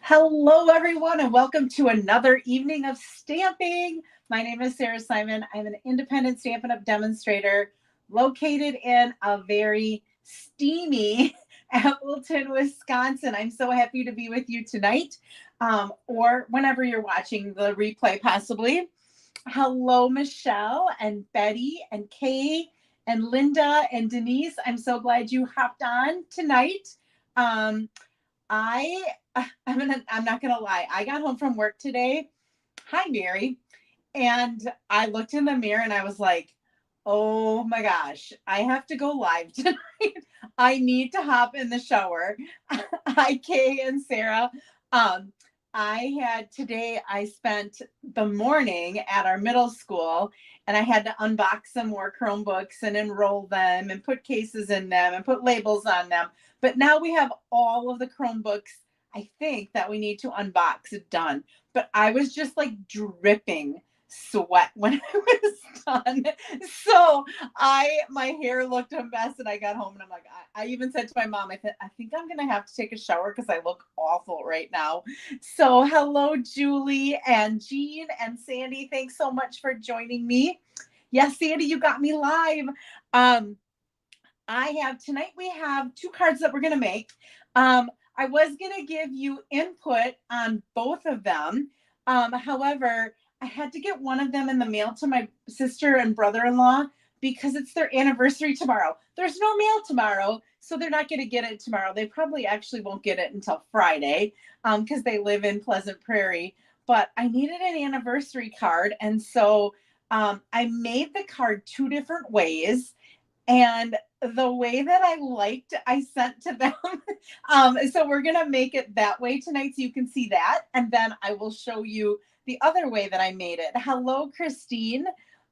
Hello, everyone, and welcome to another evening of stamping. My name is Sarah Simon. I'm an independent Stampin' Up! Demonstrator located in a very steamy Appleton, Wisconsin. I'm so happy to be with you tonight, or whenever you're watching the replay, possibly. Hello, Michelle and Betty and Kay and Linda and Denise. I'm so glad you hopped on tonight. Um, I I'm not gonna lie. I got home from work today. Hi, Mary. And I looked in the mirror and I was like, oh my gosh, I have to go live tonight. I need to hop in the shower. Hi, Kay and Sarah. Um, I spent the morning at our middle school and I had to unbox some more Chromebooks and enroll them and put cases in them and put labels on them. But now we have all of the Chromebooks, I think, that we need to unbox done. But I was just like dripping sweat when I was done. So my hair looked a mess and I got home and I'm like, I even said to my mom, I think I'm going to have to take a shower because I look awful right now. So hello, Julie and Jean and Sandy. Thanks so much for joining me. Yes, Sandy, you got me live. Tonight we have two cards that we're going to make. I was going to give you input on both of them. However, I had to get one of them in the mail to my sister and brother-in-law because it's their anniversary tomorrow. There's no mail tomorrow, so they're not going to get it tomorrow. They probably actually won't get it until Friday because they live in Pleasant Prairie. But I needed an anniversary card, and so I made the card two different ways. And the way that I liked, I sent to them. So we're going to make it that way tonight so you can see that. And then I will show you the other way that I made it. Hello, Christine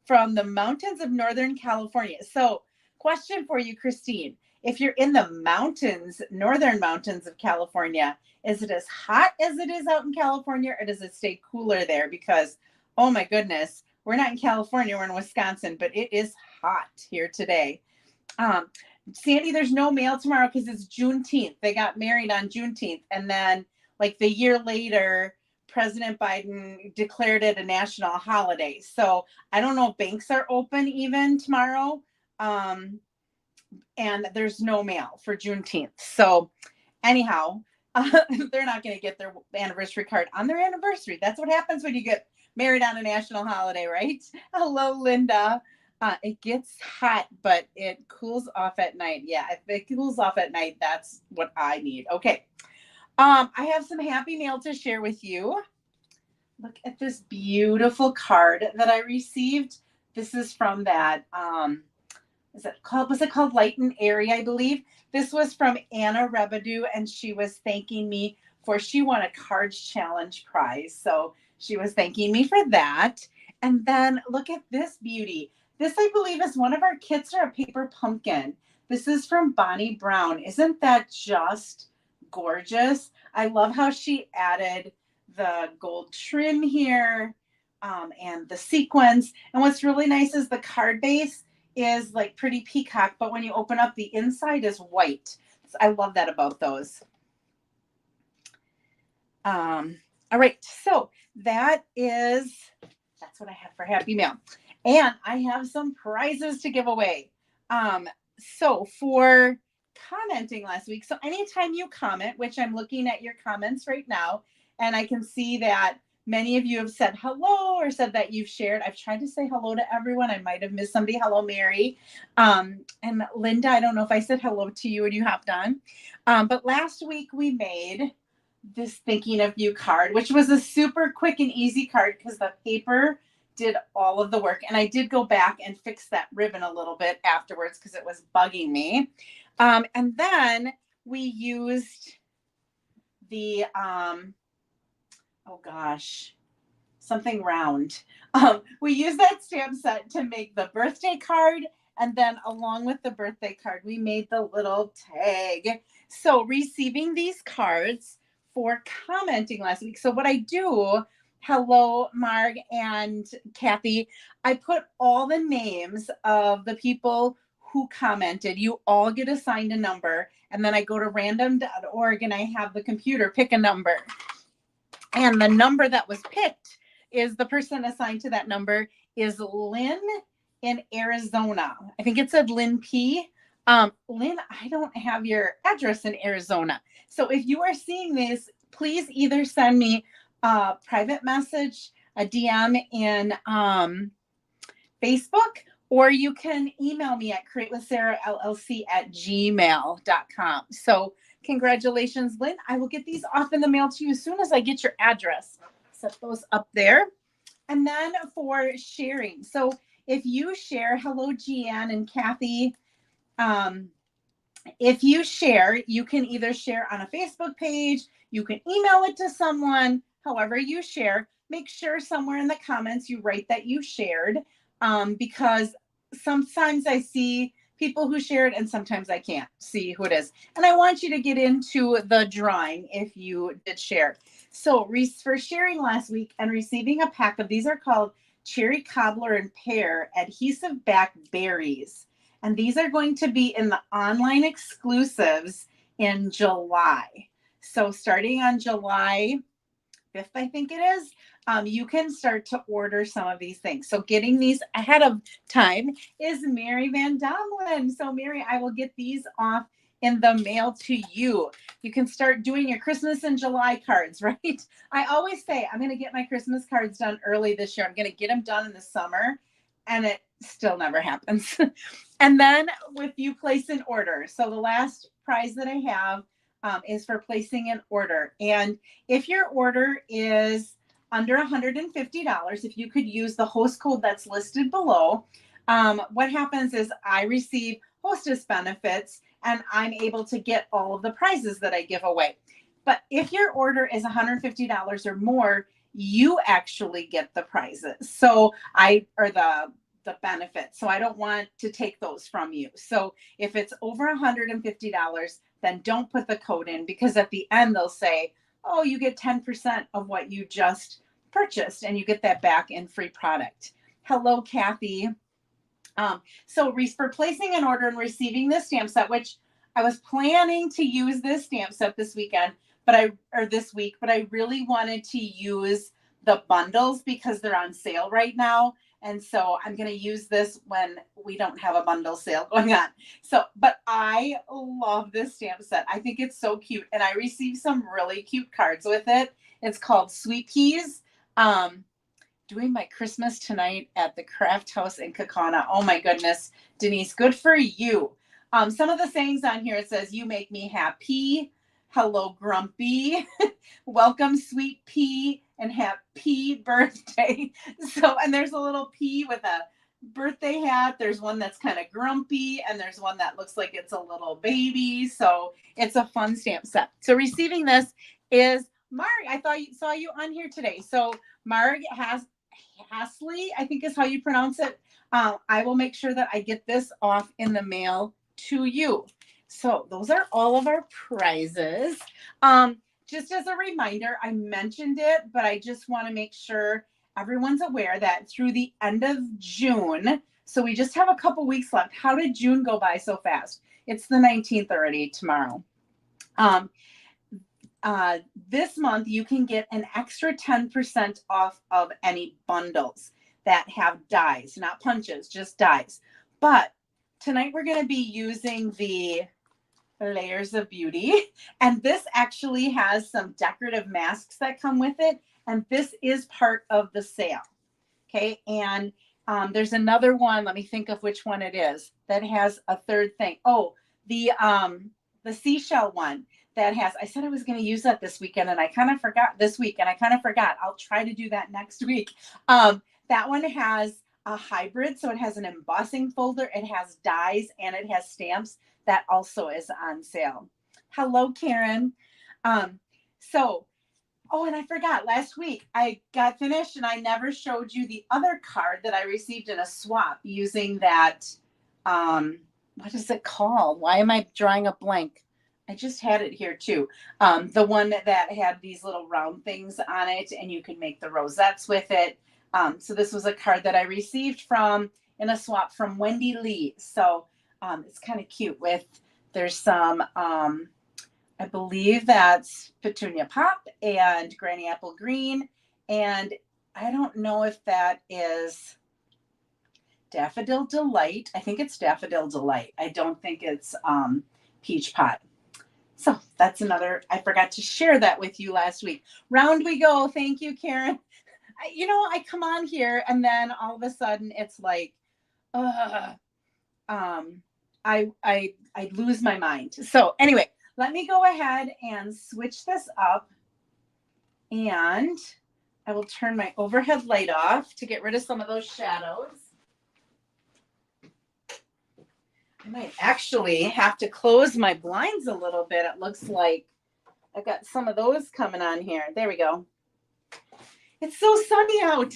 from the mountains of Northern California. So question for you, Christine. If you're in the mountains, northern mountains of California, is it as hot as it is out in California or does it stay cooler there? Because, oh my goodness, we're not in California, we're in Wisconsin, but it is hot here today. Sandy, there's no mail tomorrow because it's Juneteenth. They got married on Juneteenth. And then like the year later, President Biden declared it a national holiday. So I don't know if banks are open even tomorrow. And there's no mail for Juneteenth. So anyhow, they're not going to get their anniversary card on their anniversary. That's what happens when you get married on a national holiday, right? Hello, Linda. It gets hot, but it cools off at night. Yeah, if it cools off at night, that's what I need. Okay. I have some happy mail to share with you. Look at this beautiful card that I received. This is from that, was it called Light and Airy, I believe? This was from Anna Rebedu, and she was thanking me she won a Cards Challenge prize. So she was thanking me for that. And then look at this beauty. This, I believe, is one of our kits or a paper pumpkin. This is from Bonnie Brown. Isn't that just gorgeous? I love how she added the gold trim here and the sequins. And what's really nice is the card base is like pretty peacock, but when you open up, the inside is white. So I love that about those. All right, so that's what I have for Happy Mail. And I have some prizes to give away. So for commenting last week, so anytime you comment, which I'm looking at your comments right now, and I can see that many of you have said hello or said that you've shared. I've tried to say hello to everyone. I might have missed somebody. Hello, Mary. And Linda, I don't know if I said hello to you and you hopped on. But last week we made this Thinking of You card, which was a super quick and easy card because the paper did all of the work. And I did go back and fix that ribbon a little bit afterwards because it was bugging me. And then we used the, oh gosh, something round. We used that stamp set to make the birthday card. And then along with the birthday card, we made the little tag. So receiving these cards for commenting last week. So what I do, hello, Marg and Kathy, I put all the names of the people who commented. You all get assigned a number. And then I go to random.org and I have the computer pick a number. And the number that was picked is the person assigned to that number is Lynn in Arizona. I think it said Lynn P. Lynn, I don't have your address in Arizona. So if you are seeing this, please either send me a private message, a DM in Facebook, or you can email me at createwithsarahllc@gmail.com. So congratulations, Lynn. I will get these off in the mail to you as soon as I get your address. Set those up there. And then for sharing. So if you share, hello, Jeanne and Kathy. If you share, you can either share on a Facebook page, you can email it to someone, however you share. Make sure somewhere in the comments you write that you shared, because sometimes I see people who shared and sometimes I can't see who it is. And I want you to get into the drawing if you did share. So for sharing last week and receiving a pack of, these are called Cherry Cobbler and Pear Adhesive Back Berries. And these are going to be in the online exclusives in July. So starting on July 5th, I think it is, you can start to order some of these things. So getting these ahead of time is Mary Van Domlin. So Mary, I will get these off in the mail to you. You can start doing your Christmas in July cards, right? I always say I'm going to get my Christmas cards done early this year. I'm going to get them done in the summer, and it still never happens. And then with you place an order. So the last prize that I have is for placing an order. And if your order is under $150, if you could use the host code that's listed below, what happens is I receive hostess benefits and I'm able to get all of the prizes that I give away. But if your order is $150 or more, you actually get the prizes. So the benefits. So I don't want to take those from you. So if it's over $150, then don't put the code in, because at the end they'll say, oh, you get 10% of what you just purchased and you get that back in free product. Hello, Kathy. So for placing an order and receiving this stamp set, which I was planning to use this stamp set this weekend, this week, but I really wanted to use the bundles because they're on sale right now. And so I'm going to use this when we don't have a bundle sale going on. So, but I love this stamp set. I think it's so cute. And I received some really cute cards with it. It's called Sweet Peas. Doing my Christmas tonight at the Craft House in Kaukauna. Oh my goodness, Denise, good for you. Some of the sayings on here, it says, you make me happy. Hello, Grumpy. Welcome, Sweet Pea, and happy birthday. So, and there's a little pea with a birthday hat. There's one that's kind of grumpy, and there's one that looks like it's a little baby. So it's a fun stamp set. So receiving this is Marg. I saw you on here today. So Marg Hasley, I think is how you pronounce it. I will make sure that I get this off in the mail to you. So those are all of our prizes. Just as a reminder, I mentioned it, but I just want to make sure everyone's aware that through the end of June, so we just have a couple weeks left. How did June go by so fast? It's the 19th already tomorrow. This month, you can get an extra 10% off of any bundles that have dies, not punches, just dies. But tonight we're going to be using the Layers of Beauty. And this actually has some decorative masks that come with it. And this is part of the sale. Okay. And there's another one. Let me think of which one it is that has a third thing. Oh, the seashell one that has, I said I was going to use that this weekend and I kind of forgot this week and I kind of forgot. I'll try to do that next week. That one has a hybrid. So it has an embossing folder. It has dies and it has stamps. That also is on sale. Hello, Karen. And I forgot, last week I got finished and I never showed you the other card that I received in a swap using that, what is it called? Why am I drawing a blank? I just had it here too. The one that had these little round things on it and you can make the rosettes with it. So this was a card that I received in a swap from Wendy Lee. So it's kind of cute there's some I believe that's Petunia Pop and Granny Apple Green. And I don't know if that is Daffodil Delight. I think it's Daffodil Delight. I don't think it's Peach Pot. So that's another, I forgot to share that with you last week. Round we go. Thank you, Karen. I come on here and then all of a sudden it's like, uh, um, I lose my mind. So anyway, let me go ahead and switch this up, and I will turn my overhead light off to get rid of some of those shadows. I might actually have to close my blinds a little bit. It looks like I've got some of those coming on here. There we go. It's so sunny out.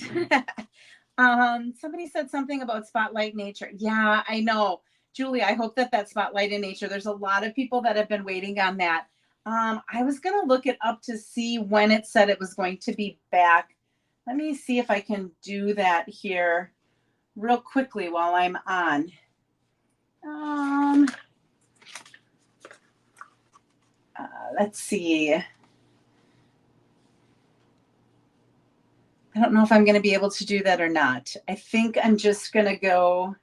Somebody said something about spotlight nature. Yeah, I know. Julie, I hope that spotlight in nature. There's a lot of people that have been waiting on that. I was going to look it up to see when it said it was going to be back. Let me see if I can do that here real quickly while I'm on. Let's see. I don't know if I'm going to be able to do that or not. I think I'm just going to go.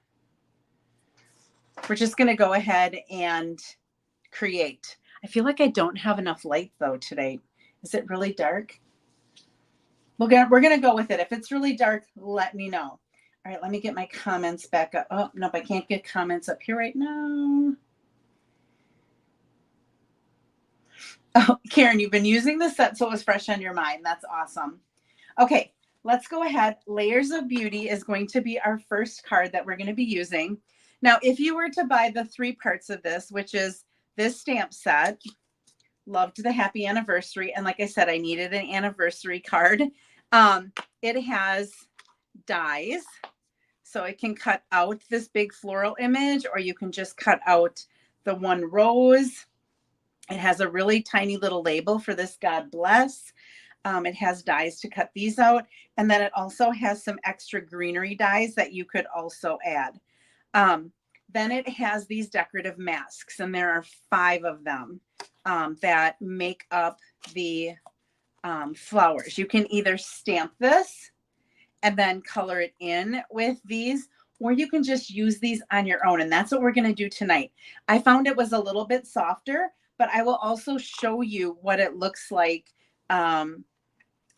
We're just going to go ahead and create. I feel like I don't have enough light though today. Is it really dark? We're going to go with it. If it's really dark, let me know. All right, let me get my comments back up. Oh, nope, I can't get comments up here right now. Oh, Karen, you've been using the set so it was fresh on your mind. That's awesome. Okay, let's go ahead. Layers of Beauty is going to be our first card that we're going to be using. Now, if you were to buy the 3 parts of this, which is this stamp set, loved the happy anniversary. And like I said, I needed an anniversary card. It has dies. So it can cut out this big floral image, or you can just cut out the one rose. It has a really tiny little label for this God Bless. It has dies to cut these out. And then it also has some extra greenery dies that you could also add. Then it has these decorative masks, and there are 5 of them that make up the flowers. You can either stamp this and then color it in with these, or you can just use these on your own. And that's what we're going to do tonight. I found it was a little bit softer, but I will also show you what it looks like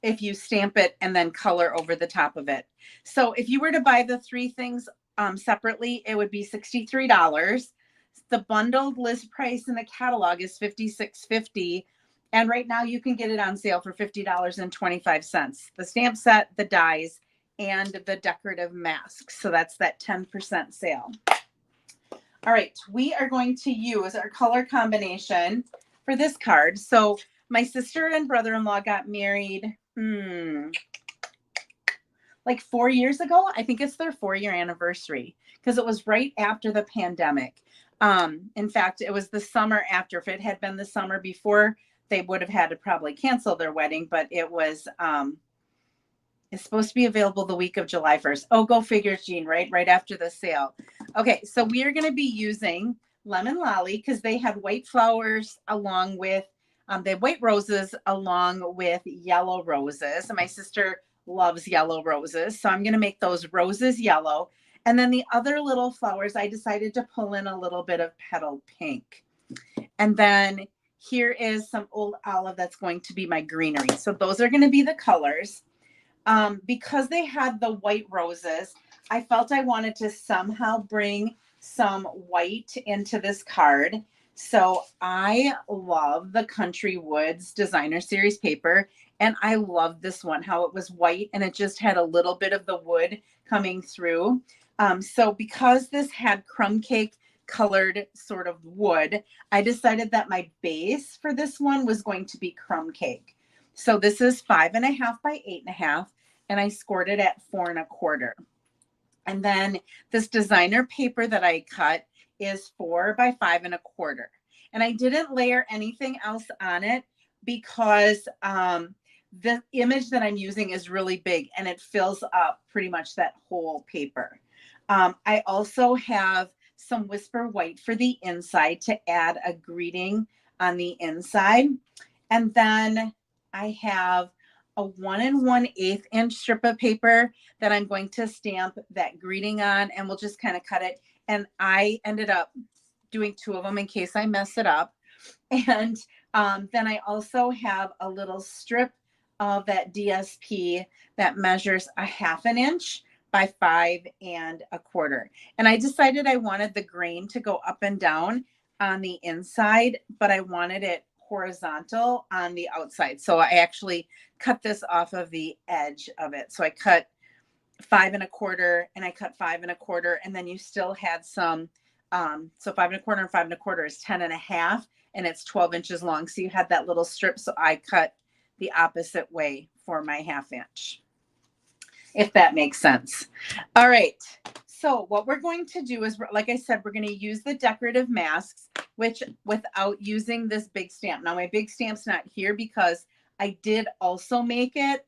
if you stamp it and then color over the top of it. So if you were to buy the 3 things separately, it would be $63. The bundled list price in the catalog is $56.50. And right now you can get it on sale for $50.25. The stamp set, the dies, and the decorative masks. So that's that 10% sale. All right, we are going to use our color combination for this card. So my sister and brother-in-law got married like 4 years ago. I think it's their 4-year anniversary because it was right after the pandemic. In fact, it was the summer after. If it had been the summer before, they would have had to probably cancel their wedding, but it was it's supposed to be available the week of July 1st. Oh, go figure, Jean, right after the sale. Okay, so we are going to be using Lemon Lolly because they had white flowers along with, they have white roses along with yellow roses. And my sister loves yellow roses. So I'm going to make those roses yellow. And then the other little flowers, I decided to pull in a little bit of petal pink. And then here is some old olive that's going to be my greenery. So those are going to be the colors. Because they had the white roses, I felt I wanted to somehow bring some white into this card. So I love the Country Woods Designer Series paper, and I love this one, how it was white and it just had a little bit of the wood coming through. So because this had crumb cake colored sort of wood, I decided that my base for this one was going to be crumb cake. So this is 5.5 by 8.5, and I scored it at 4 1/4. And then this designer paper that I cut is 4 by 5 1/4. And I didn't layer anything else on it because the image that I'm using is really big and it fills up pretty much that whole paper. I also have some Whisper White for the inside to add a greeting on the inside. And then I have a 1 1/8 inch strip of paper that I'm going to stamp that greeting on, and we'll just kind of cut it. And I ended up doing 2 of them in case I mess it up. And then I also have a little strip of that DSP that measures a 1/2 inch by 5 1/4. And I decided I wanted the grain to go up and down on the inside, but I wanted it horizontal on the outside. So I actually cut this off of the edge of it. So I cut 5 1/4 and I cut 5 1/4, and then you still had some, so 5 1/4 and 5 1/4 is 10 1/2, and it's 12 inches long. So you had that little strip. So I cut the opposite way for my 1/2 inch, if that makes sense. All right. So what we're going to do is, like I said, we're going to use the decorative masks, which without using this big stamp. Now my big stamp's not here because I did also make it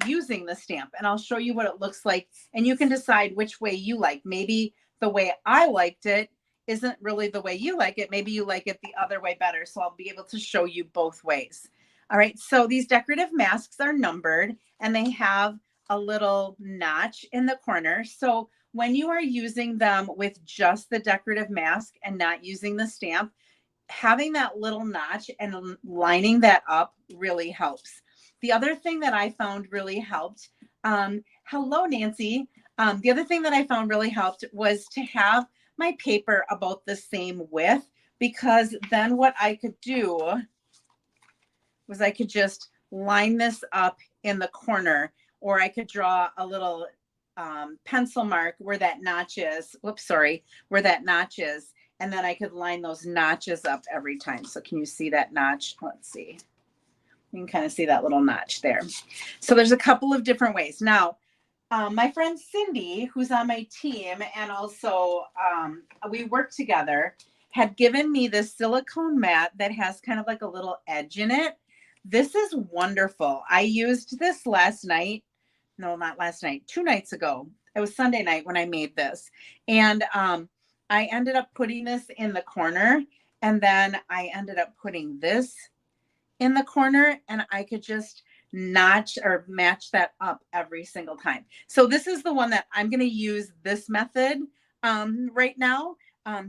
using the stamp, and I'll show you what it looks like, and you can decide which way you like. Maybe the way I liked it isn't really the way you like it. Maybe you like it the other way better. So I'll be able to show you both ways. All right. So these decorative masks are numbered, and they have a little notch in the corner. So when you are using them with just the decorative mask and not using the stamp, having that little notch and lining that up really helps. The other thing that I found really helped, hello, Nancy. The other thing that I found really helped was to have my paper about the same width, because then what I could do was I could just line this up in the corner, or I could draw a little pencil mark where that notch is. Whoops, sorry, where that notch is. And then I could line those notches up every time. So can you see that notch? Let's see. You can kind of see that little notch there. So there's a couple of different ways. Now, my friend Cindy, who's on my team, and also we work together, had given me this silicone mat that has kind of like a little edge in it. This is wonderful. I used this last night. No, not last night, 2 nights ago. It was Sunday night when I made this. And I ended up putting this in the corner, and then I ended up putting this in the corner, and I could just notch or match that up every single time. So this is the one that I'm going to use this method right now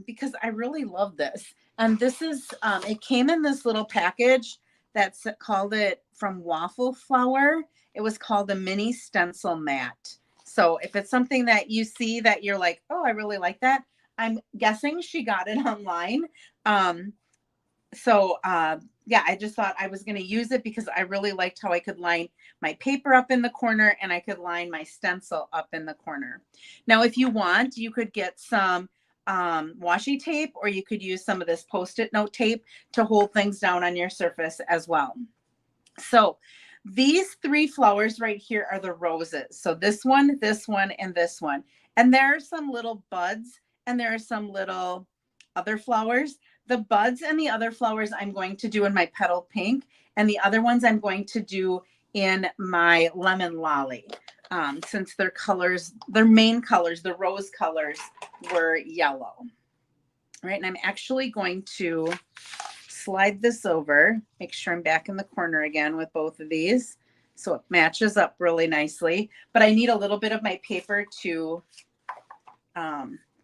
because I really love this. And this is, it came in this little package that's called it from Waffle Flower. It was called the mini stencil mat. So if it's something that you see that you're like, oh, I really like that, I'm guessing she got it online. Yeah, I just thought I was going to use it because I really liked how I could line my paper up in the corner and I could line my stencil up in the corner. Now, if you want, you could get some washi tape, or you could use some of this Post-it note tape to hold things down on your surface as well. So these 3 flowers right here are the roses. So this one, and this one. And there are some little buds, and there are some little other flowers. The buds and the other flowers I'm going to do in my petal pink, and the other ones I'm going to do in my lemon lolly, since their colors, their main colors, the rose colors, were yellow. All right, and I'm actually going to slide this over, make sure I'm back in the corner again with both of these, so it matches up really nicely. But I need a little bit of my paper to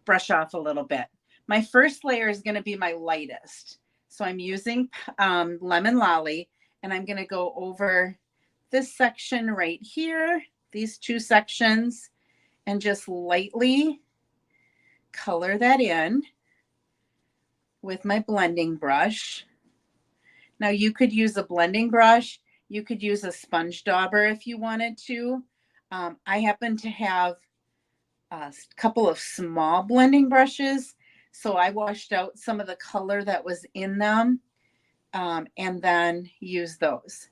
brush off a little bit. My first layer is going to be my lightest. So I'm using Lemon Lolly, and I'm going to go over this section right here, these 2 sections, and just lightly color that in with my blending brush. Now you could use a blending brush. You could use a sponge dauber if you wanted to. I happen to have a couple of small blending brushes, so I washed out some of the color that was in them and then use those.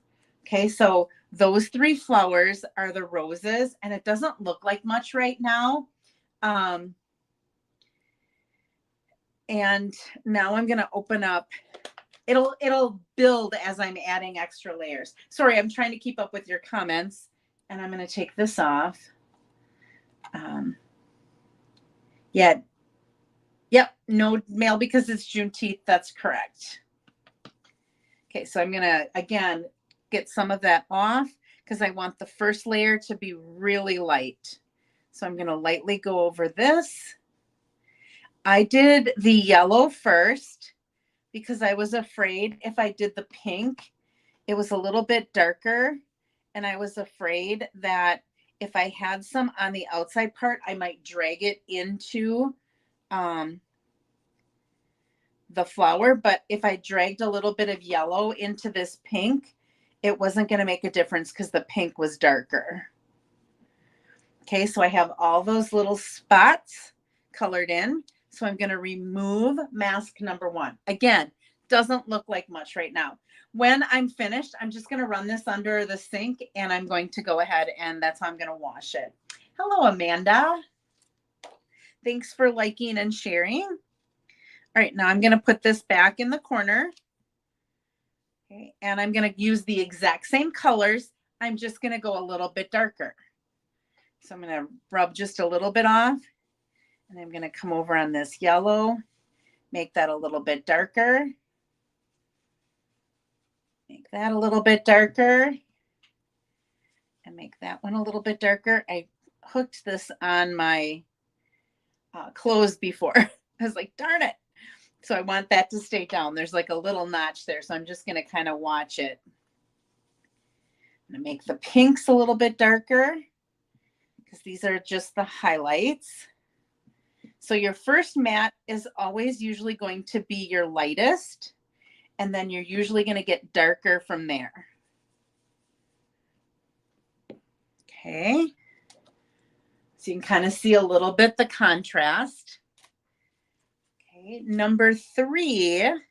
Okay, so those 3 flowers are the roses, and it doesn't look like much right now. And now I'm going to open up. It'll build as I'm adding extra layers. Sorry, I'm trying to keep up with your comments, and I'm going to take this off. Yeah. Yep, no mail because it's Juneteenth. That's correct. Okay, so I'm gonna, again, get some of that off because I want the first layer to be really light. So I'm gonna lightly go over this. I did the yellow first because I was afraid if I did the pink, it was a little bit darker. And I was afraid that if I had some on the outside part, I might drag it into the flower. But if I dragged a little bit of yellow into this pink, it wasn't going to make a difference because the pink was darker. Okay, so I have all those little spots colored in. So I'm going to remove mask number 1. Again, doesn't look like much right now. When I'm finished, I'm just going to run this under the sink and I'm going to go ahead and that's how I'm going to wash it. Hello, Amanda. Thanks for liking and sharing. All right, now I'm going to put this back in the corner. Okay, and I'm going to use the exact same colors. I'm just going to go a little bit darker. So I'm going to rub just a little bit off. And I'm going to come over on this yellow, make that a little bit darker. Make that a little bit darker. And make that one a little bit darker. I hooked this on my clothes before. I was like, darn it. So I want that to stay down. There's like a little notch there. So I'm just going to kind of watch it. I'm going to make the pinks a little bit darker because these are just the highlights. So your first mat is always usually going to be your lightest, and then you're usually going to get darker from there. Okay. So you can kind of see a little bit the contrast. Okay. Number 3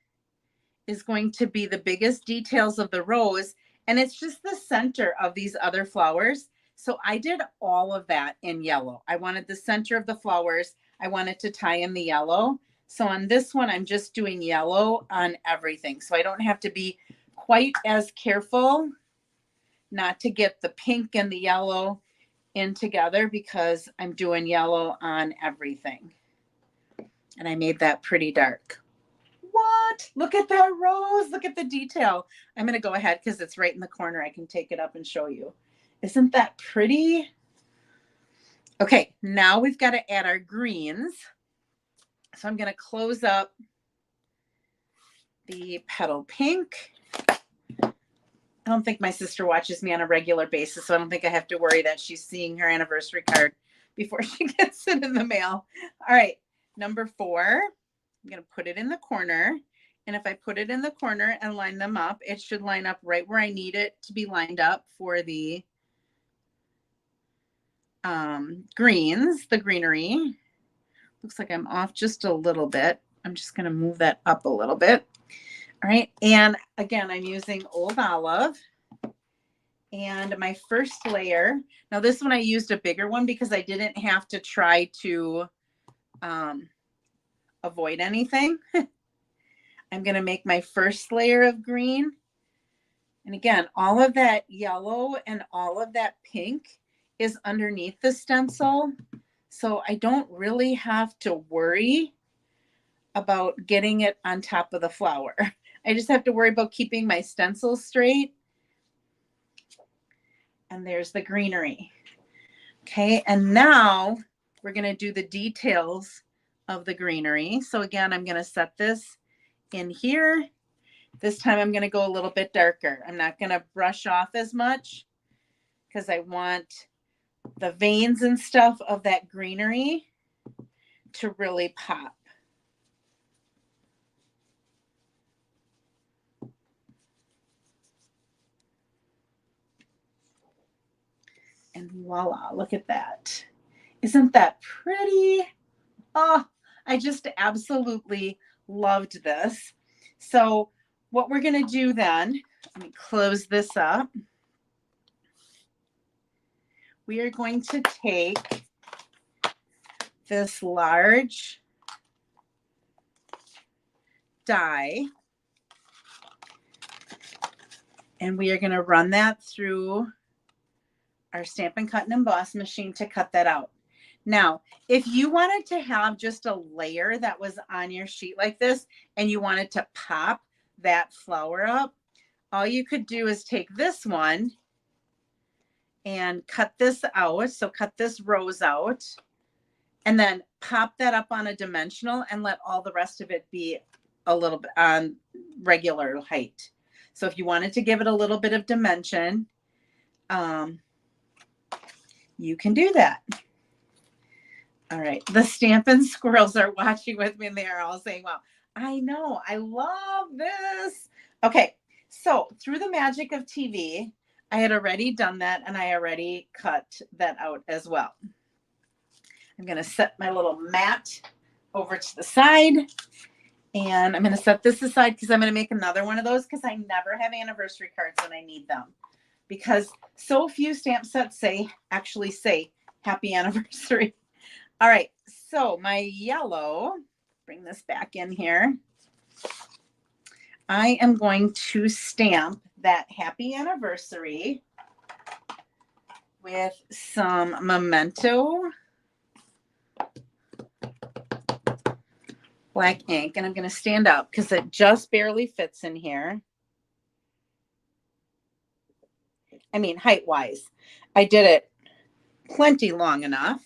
is going to be the biggest details of the rose, and it's just the center of these other flowers. So I did all of that in yellow. I wanted the center of the flowers. I wanted to tie in the yellow. So on this one, I'm just doing yellow on everything. So I don't have to be quite as careful not to get the pink and the yellow in together because I'm doing yellow on everything. And I made that pretty dark. What? Look at that rose. Look at the detail. I'm going to go ahead because it's right in the corner. I can take it up and show you. Isn't that pretty? Okay, now we've got to add our greens. So I'm going to close up the petal pink. I don't think my sister watches me on a regular basis, so I don't think I have to worry that she's seeing her anniversary card before she gets it in the mail. All right, number 4, I'm going to put it in the corner. And if I put it in the corner and line them up, it should line up right where I need it to be lined up for the greens, the greenery. Looks like I'm off just a little bit. I'm just going to move that up a little bit. All right. And again, I'm using Old Olive. And my first layer, now this one I used a bigger one because I didn't have to try to avoid anything. I'm going to make my first layer of green. And again, all of that yellow and all of that pink is underneath the stencil. So I don't really have to worry about getting it on top of the flower. I just have to worry about keeping my stencil straight. And there's the greenery. Okay, and now we're going to do the details of the greenery. So again, I'm going to set this in here. This time I'm going to go a little bit darker. I'm not going to brush off as much because I want the veins and stuff of that greenery to really pop. And voila, look at that. Isn't that pretty? Oh, I just absolutely loved this. So what we're going to do then, let me close this up. We are going to take this large die and we are going to run that through our Stampin' Cut and Emboss machine to cut that out. Now, if you wanted to have just a layer that was on your sheet like this and you wanted to pop that flower up, all you could do is take this one and cut this out. So cut this rose out and then pop that up on a dimensional and let all the rest of it be a little bit on regular height. So if you wanted to give it a little bit of dimension, you can do that. All right. The Stampin' Squirrels are watching with me and they are all saying, wow, I know, I love this. Okay. So through the magic of TV, I had already done that and I already cut that out as well. I'm going to set my little mat over to the side and I'm going to set this aside because I'm going to make another one of those because I never have anniversary cards when I need them because so few stamp sets actually say happy anniversary. All right. So my yellow, bring this back in here. I am going to stamp that happy anniversary with some Memento black ink. And I'm going to stand up because it just barely fits in here. I mean, height-wise, I did it plenty long enough.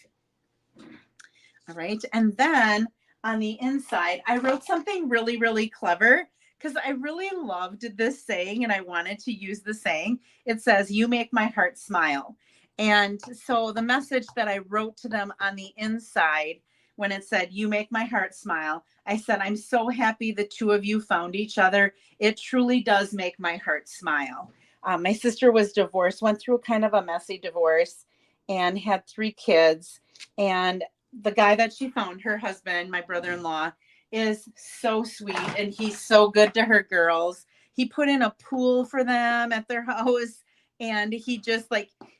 All right. And then on the inside, I wrote something really, really clever because I really loved this saying and I wanted to use the saying. It says, "You make my heart smile." And so the message that I wrote to them on the inside, when it said, "You make my heart smile," I said, "I'm so happy the two of you found each other. It truly does make my heart smile." My sister was divorced, went through kind of a messy divorce and had 3 kids. And the guy that she found, her husband, my brother-in-law, is so sweet and he's so good to her girls. He put in a pool for them at their house and he just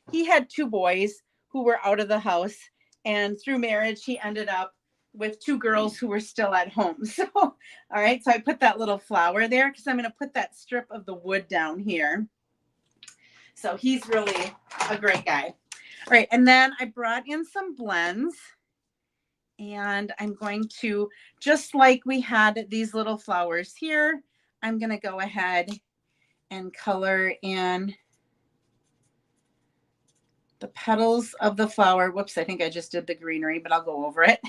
he had 2 boys who were out of the house and through marriage he ended up with 2 girls who were still at home. So all right, so I put that little flower there because I'm going to put that strip of the wood down here. So he's really a great guy. All right, and then I brought in some blends. And I'm going to, just like we had these little flowers here, I'm going to go ahead and color in the petals of the flower. Whoops, I think I just did the greenery, but I'll go over it.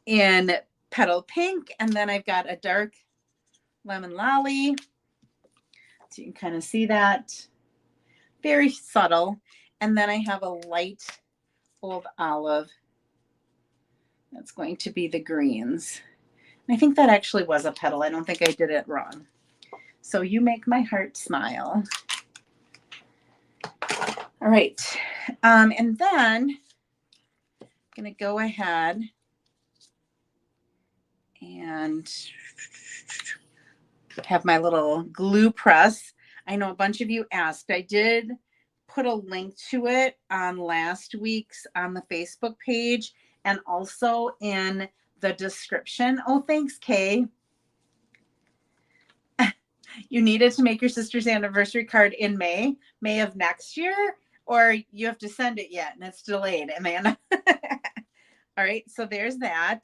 In petal pink, and then I've got a dark lemon lolly. So you can kind of see that. Very subtle. And then I have a light old olive. That's going to be the greens. I think that actually was a petal. I don't think I did it wrong. So you make my heart smile. All right. And then I'm going to go ahead and have my little glue press. I know a bunch of you asked. I did put a link to it on last week's on the Facebook page and also in the description. Oh, thanks, Kay. You needed to make your sister's anniversary card in May of next year, or you have to send it yet and it's delayed, Amanda. All right, so there's that.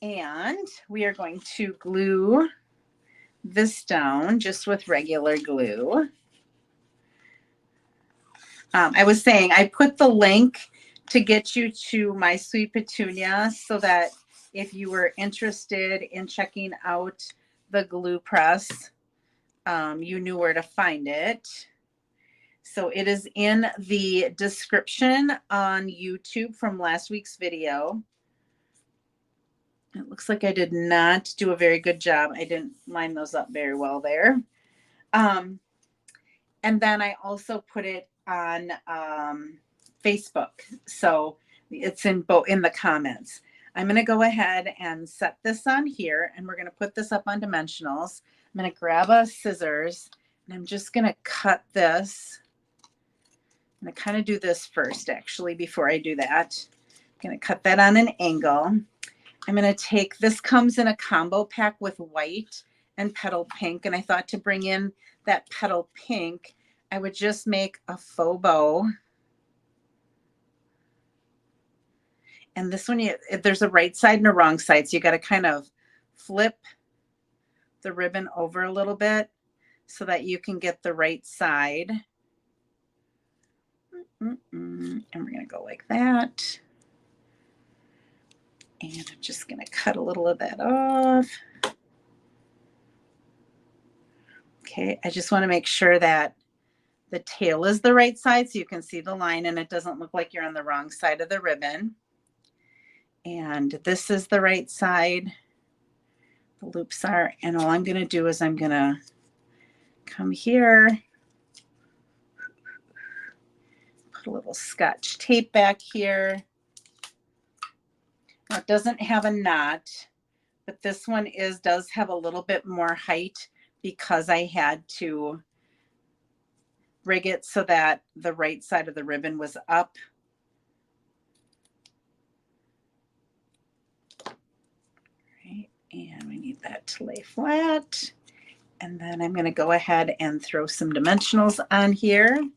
And we are going to glue this down just with regular glue. I was saying I put the link to get you to my Sweet Petunia so that if you were interested in checking out the glue press, you knew where to find it. So it is in the description on YouTube from last week's video. It looks like I did not do a very good job. I didn't line those up very well there. And then I also put it on Facebook. So it's in the comments. I'm going to go ahead and set this on here and we're going to put this up on dimensionals. I'm going to grab a scissors and I'm just going to cut this. I'm going to kind of do this first actually before I do that. I'm going to cut that on an angle. I'm going to take, this comes in a combo pack with white and petal pink. And I thought to bring in that petal pink, I would just make a faux bow. And this one, there's a right side and a wrong side. So you got to kind of flip the ribbon over a little bit so that you can get the right side. And we're going to go like that. And I'm just going to cut a little of that off. Okay, I just want to make sure that the tail is the right side so you can see the line and it doesn't look like you're on the wrong side of the ribbon. And this is the right side. The loops are, and all I'm going to do is I'm going to come here, put a little Scotch tape back here. Now, it doesn't have a knot, but this one does have a little bit more height because I had to rig it so that the right side of the ribbon was up. Right, and we need that to lay flat. And then I'm going to go ahead and throw some dimensionals on here.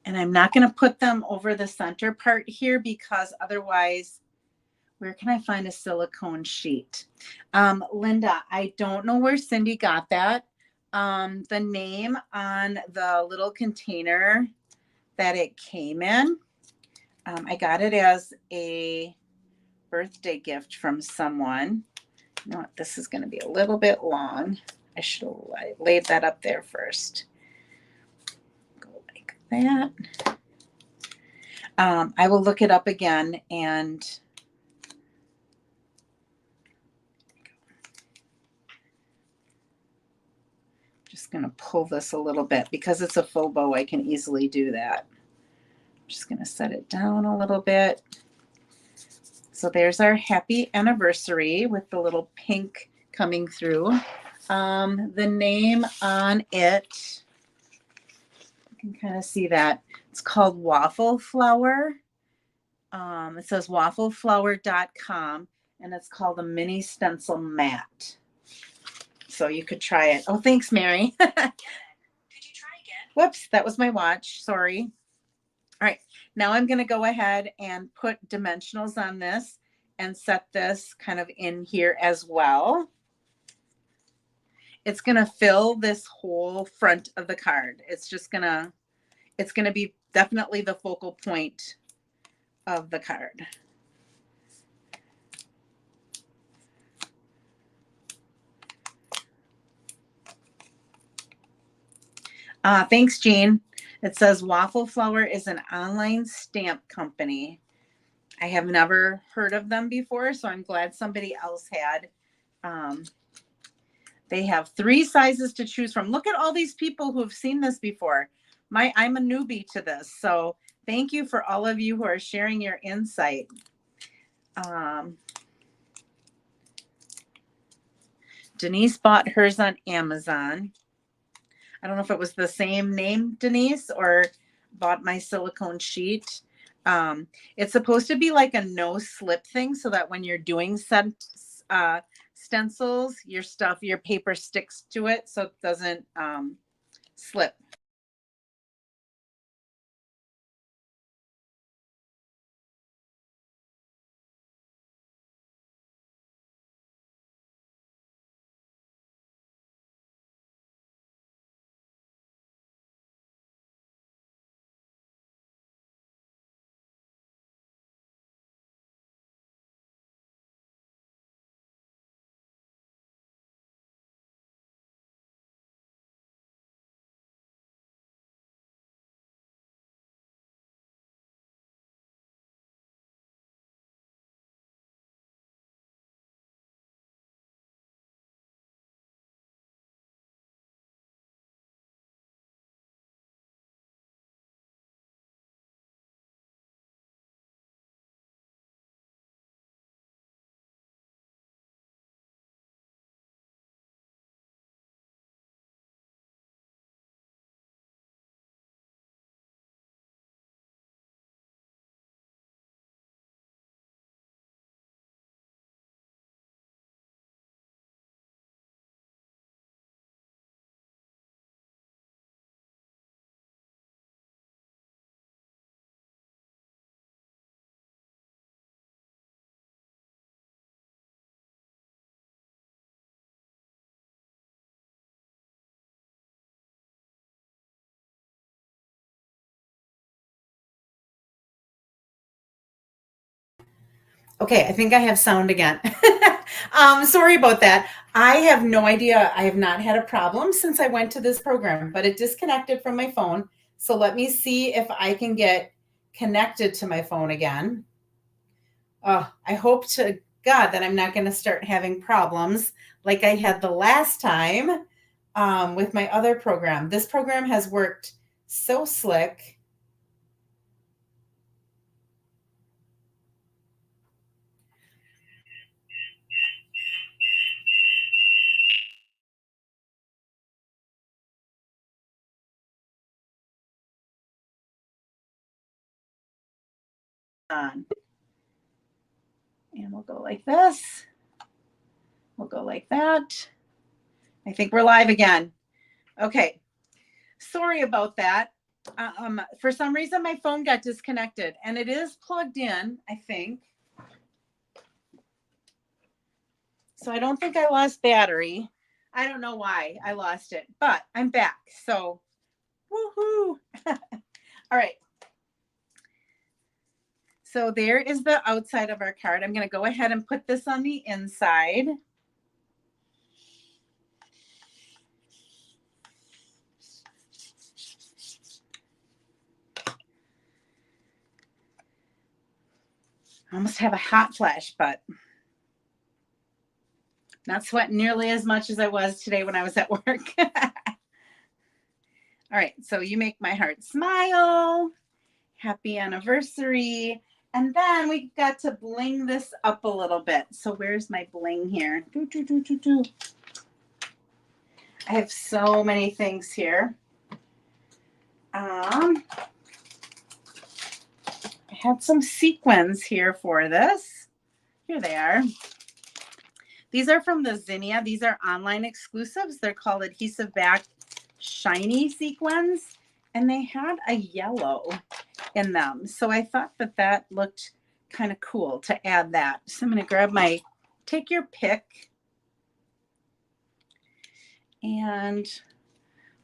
And I'm not going to put them over the center part here because otherwise, where can I find a silicone sheet? Linda, I don't know where Cindy got that. The name on the little container that it came in, I got it as a birthday gift from someone. You know what? This is going to be a little bit long. I should have laid that up there first. Go like that. I will look it up again and just going to pull this a little bit because it's a faux bow. I can easily do that. I'm just going to set it down a little bit. So there's our happy anniversary with the little pink coming through. The name on it, you can kind of see that. It's called Waffle Flower. It says waffleflower.com, and it's called a mini stencil mat. So you could try it. Oh, thanks, Mary. Could you try again? Whoops, that was my watch. Sorry. All right, now I'm going to go ahead and put dimensionals on this and set this kind of in here as well. It's going to fill this whole front of the card. It's going to be definitely the focal point of the card. Thanks, Jean. It says Waffle Flower is an online stamp company. I have never heard of them before, so I'm glad somebody else had. They have 3 sizes to choose from. Look at all these people who have seen this before. I'm a newbie to this, so thank you for all of you who are sharing your insight. Denise bought hers on Amazon. I don't know if it was the same name, Denise, or bought my silicone sheet. It's supposed to be like a no slip thing so that when you're doing stencils, your paper sticks to it so it doesn't slip. Okay, I think I have sound again. Sorry about that. I have no idea. I have not had a problem since I went to this program, but it disconnected from my phone. So let me see if I can get connected to my phone again. I hope to God that I'm not going to start having problems like I had the last time with my other program. This program has worked so slick. On. And we'll go like this. We'll go like that. I think we're live again. Okay. Sorry about that. For some reason, my phone got disconnected and it is plugged in, I think. So I don't think I lost battery. I don't know why I lost it, but I'm back. So, woohoo. All right. So there is the outside of our card. I'm going to go ahead and put this on the inside. I almost have a hot flash, but not sweating nearly as much as I was today when I was at work. All right. So you make my heart smile. Happy anniversary. And then we got to bling this up a little bit. So where's my bling here? I have so many things here. I had some sequins here for this. Here they are. These are from the Zinnia. These are online exclusives. They're called adhesive back shiny sequins. And they had a yellow in them. So I thought that that looked kind of cool to add that. So I'm going to grab my, take your pick. And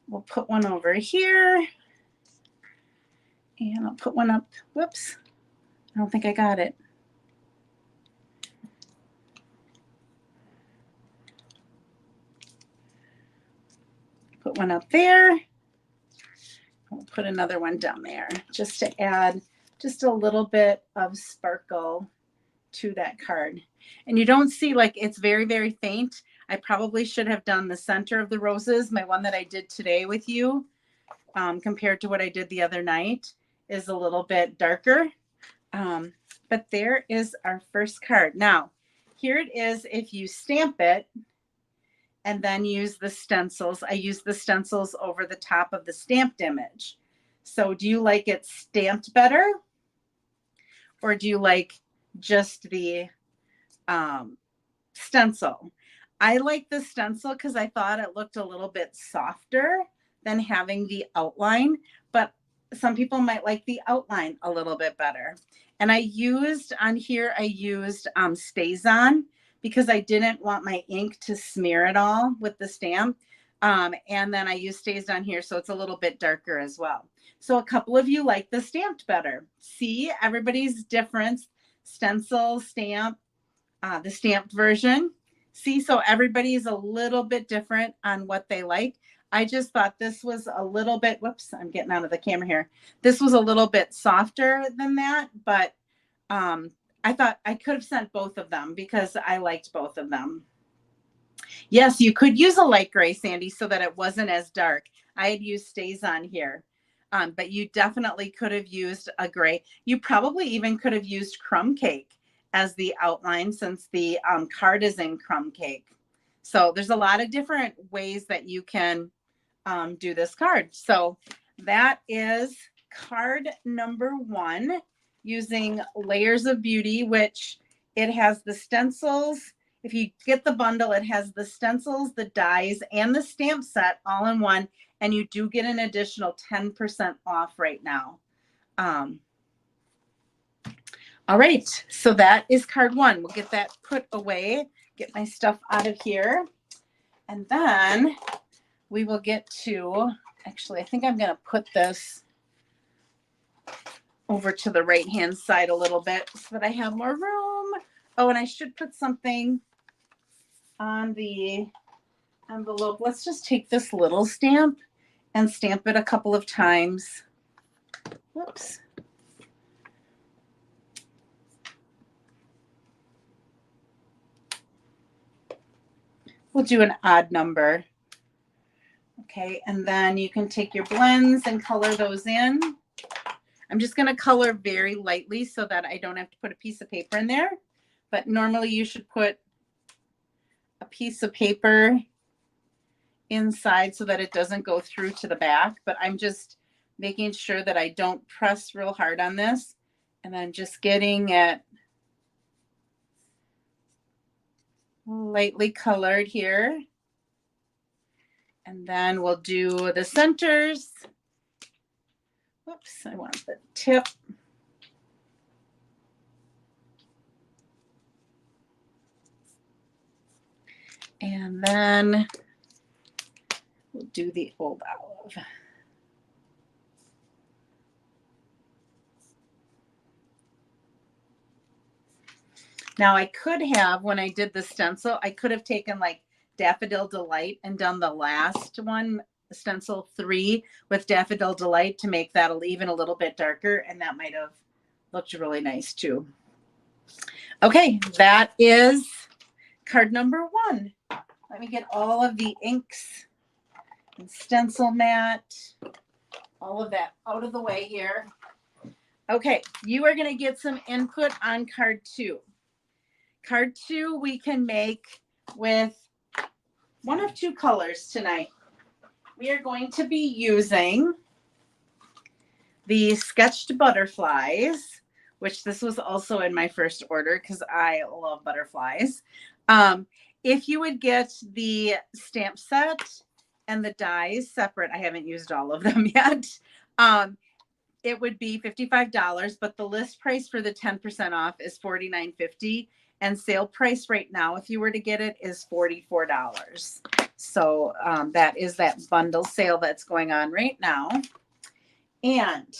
we'll put one over here. And I'll put one up. Whoops. I don't think I got it. Put one up there. I'll put another one down there just to add just a little bit of sparkle to that card. And you don't see, like, it's very, very faint. I probably should have done the center of the roses. My one that I did today with you compared to what I did the other night is a little bit darker. But there is our first card. Now, here it is if you stamp it and then use the stencils. I use the stencils over the top of the stamped image. So do you like it stamped better? Or do you like just the stencil? I like the stencil because I thought it looked a little bit softer than having the outline, but some people might like the outline a little bit better. And I used on here, I used StazOn because I didn't want my ink to smear at all with the stamp. And then I used StazOn here, so it's a little bit darker as well. So a couple of you like the stamped better. See, everybody's difference. Stencil, stamp, the stamped version. See, so everybody's a little bit different on what they like. I just thought this was a little bit, whoops, I'm getting out of the camera here. This was a little bit softer than that, but I thought I could have sent both of them because I liked both of them. Yes, you could use a light gray, Sandy, so that it wasn't as dark. I had used StazOn here, but you definitely could have used a gray. You probably even could have used crumb cake as the outline since the card is in crumb cake. So there's a lot of different ways that you can do this card. So that is card number 1 using Layers of Beauty, which it has the stencils. If you get the bundle, it has the stencils, the dies, and the stamp set all in one. And you do get an additional 10% off right now. All right, so that is card 1. We'll get that put away, get my stuff out of here. And then we will get to, actually, I think I'm going to put this over to the right-hand side a little bit so that I have more room. Oh, and I should put something on the envelope. Let's just take this little stamp and stamp it a couple of times. Whoops. We'll do an odd number. Okay, and then you can take your blends and color those in. I'm just going to color very lightly so that I don't have to put a piece of paper in there. But normally you should put a piece of paper inside so that it doesn't go through to the back. But I'm just making sure that I don't press real hard on this. And I'm just getting it lightly colored here. And then we'll do the centers. Whoops, I want the tip. And then we'll do the old olive. Now I could have, when I did the stencil, I could have taken like Daffodil Delight and done the last one, stencil 3 with Daffodil Delight to make that even a little bit darker, and that might have looked really nice too. Okay, that is card number 1. Let me get all of the inks and stencil mat, all of that out of the way here. Okay, you are going to get some input on card 2. Card 2 we can make with one of 2 colors tonight. We are going to be using the sketched butterflies, which this was also in my first order because I love butterflies. If you would get the stamp set and the dies separate, I haven't used all of them yet, it would be $55, but the list price for the 10% off is $49.50. And sale price right now, if you were to get it, is $44. So that is that bundle sale that's going on right now. And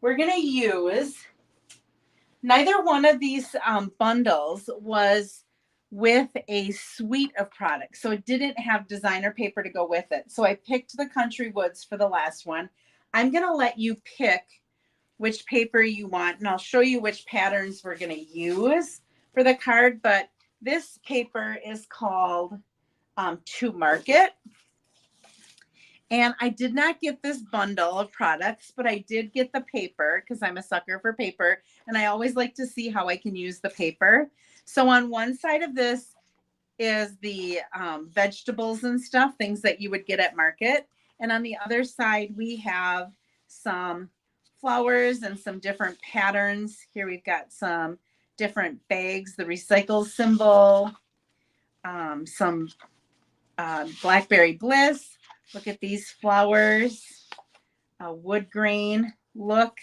we're going to use, neither one of these bundles was with a suite of products. So it didn't have designer paper to go with it. So I picked the Country Woods for the last one. I'm going to let you pick which paper you want, and I'll show you which patterns we're going to use for the card. But this paper is called To Market. And I did not get this bundle of products, but I did get the paper because I'm a sucker for paper. And I always like to see how I can use the paper. So on one side of this is the vegetables and stuff, things that you would get at market. And on the other side, we have some flowers and some different patterns. Here we've got some different bags, the recycle symbol, some Blackberry Bliss. Look at these flowers, a wood grain look.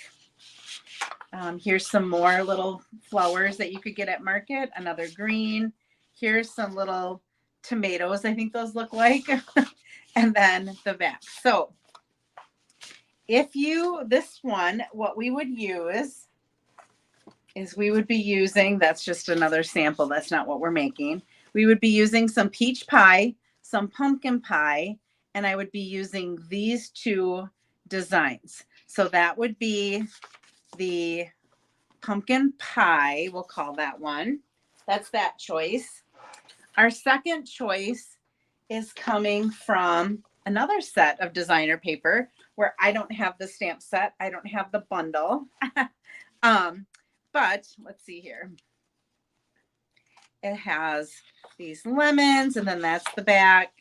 Here's some more little flowers that you could get at market, another green. Here's some little tomatoes, I think those look like, and then the back. So this one, what we would use is we would be using, that's just another sample, that's not what we're making. We would be using some peach pie, some pumpkin pie, and I would be using these 2 designs. So that would be the pumpkin pie, we'll call that one. That's that choice. Our second choice is coming from another set of designer paper where I don't have the stamp set. I don't have the bundle. But let's see here. It has these lemons, and then that's the back.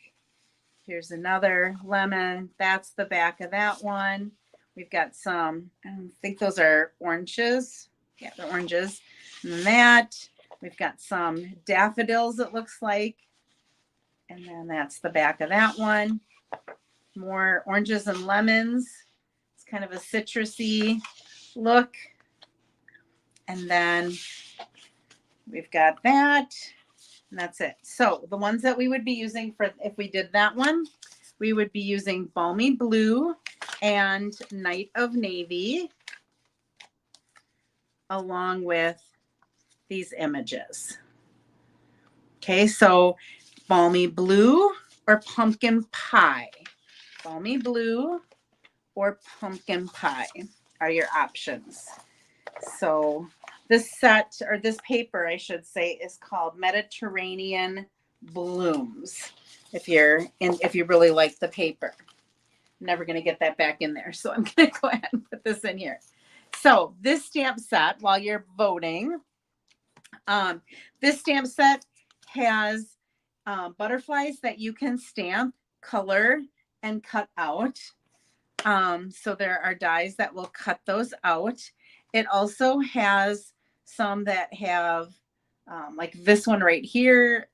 Here's another lemon. That's the back of that one. We've got some, I think those are oranges. Yeah, they're oranges. And then that, we've got some daffodils, it looks like. And then that's the back of that one. More oranges and lemons. It's kind of a citrusy look. And then we've got that. And that's it. So the ones that we would be using for, if we did that one, we would be using Balmy Blue and Night of Navy, along with these images. Okay, so balmy blue or pumpkin pie. Balmy blue or pumpkin pie are your options. So this set, or this paper, I should say, is called Mediterranean Blooms. If you really like the paper, I'm never going to get that back in there. So I'm going to go ahead and put this in here. So this stamp set, while you're voting, this stamp set has butterflies that you can stamp, color, and cut out. So there are dies that will cut those out. It also has some that have, like this one right here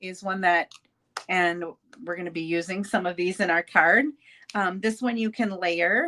is one that, and we're going to be using some of these in our card. This one you can layer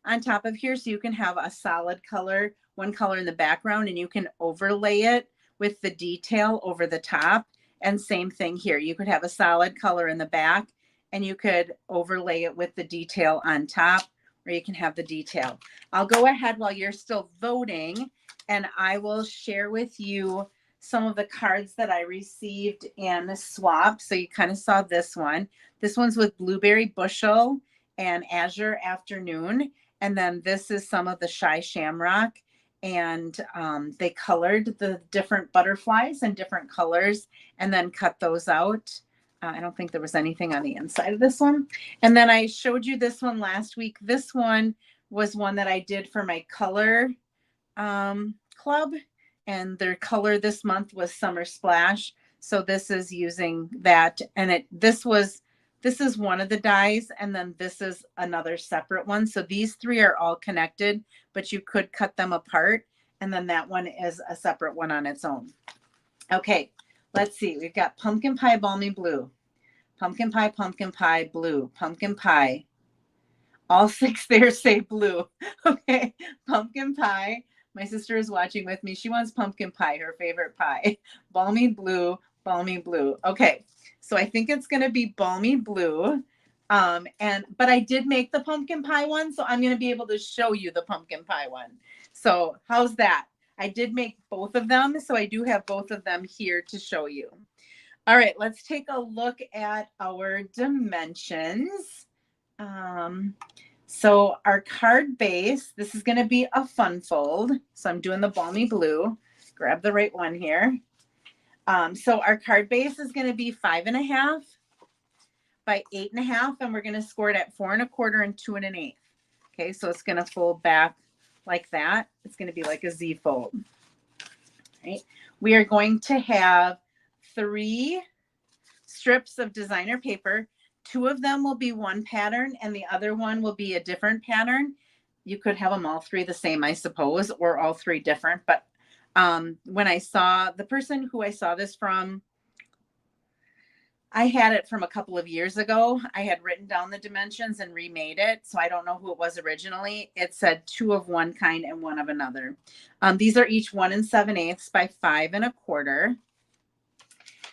on top of here, so you can have a solid color, one color in the background, and you can overlay it with the detail over the top. And same thing here. You could have a solid color in the back, and you could overlay it with the detail on top, or you can have the detail. I'll go ahead while you're still voting, and I will share with you some of the cards that I received in swap. So you kind of saw this one. This one's with Blueberry Bushel and Azure Afternoon. And then this is some of the Shy Shamrock. And they colored the different butterflies in different colors and then cut those out. I don't think there was anything on the inside of this one. And then I showed you this one last week. This one was one that I did for my color club. And their color this month was Summer Splash. So this is using that. And this is one of the dies, and then this is another separate one. So these three are all connected, but you could cut them apart. And then that one is a separate one on its own. Okay, let's see. We've got pumpkin pie, balmy blue, pumpkin pie, blue, pumpkin pie. All six there say blue. Okay, pumpkin pie. My sister is watching with me. She wants pumpkin pie, her favorite pie. Balmy blue, balmy blue. Okay, so I think it's going to be balmy blue. But I did make the pumpkin pie one, so I'm going to be able to show you the pumpkin pie one. So how's that? I did make both of them, so I do have both of them here to show you. All right, let's take a look at our dimensions. So our card base, this is going to be a fun fold. So I'm doing the balmy blue. Grab the right one here. So our card base is going to be 5.5 by 8.5, and we're going to score it at 4 1/4 and 2 1/8. Okay, so it's going to fold back like that. It's going to be like a Z fold. Right. We are going to have 3 strips of designer paper. 2 of them will be one pattern and the other one will be a different pattern. You could have them all 3 the same, I suppose, or all 3 different. But when I saw the person who I saw this from, I had it from a couple of years ago. I had written down the dimensions and remade it. So I don't know who it was originally. It said 2 of one kind and 1 of another. These are each 1 7/8 by 5 1/4.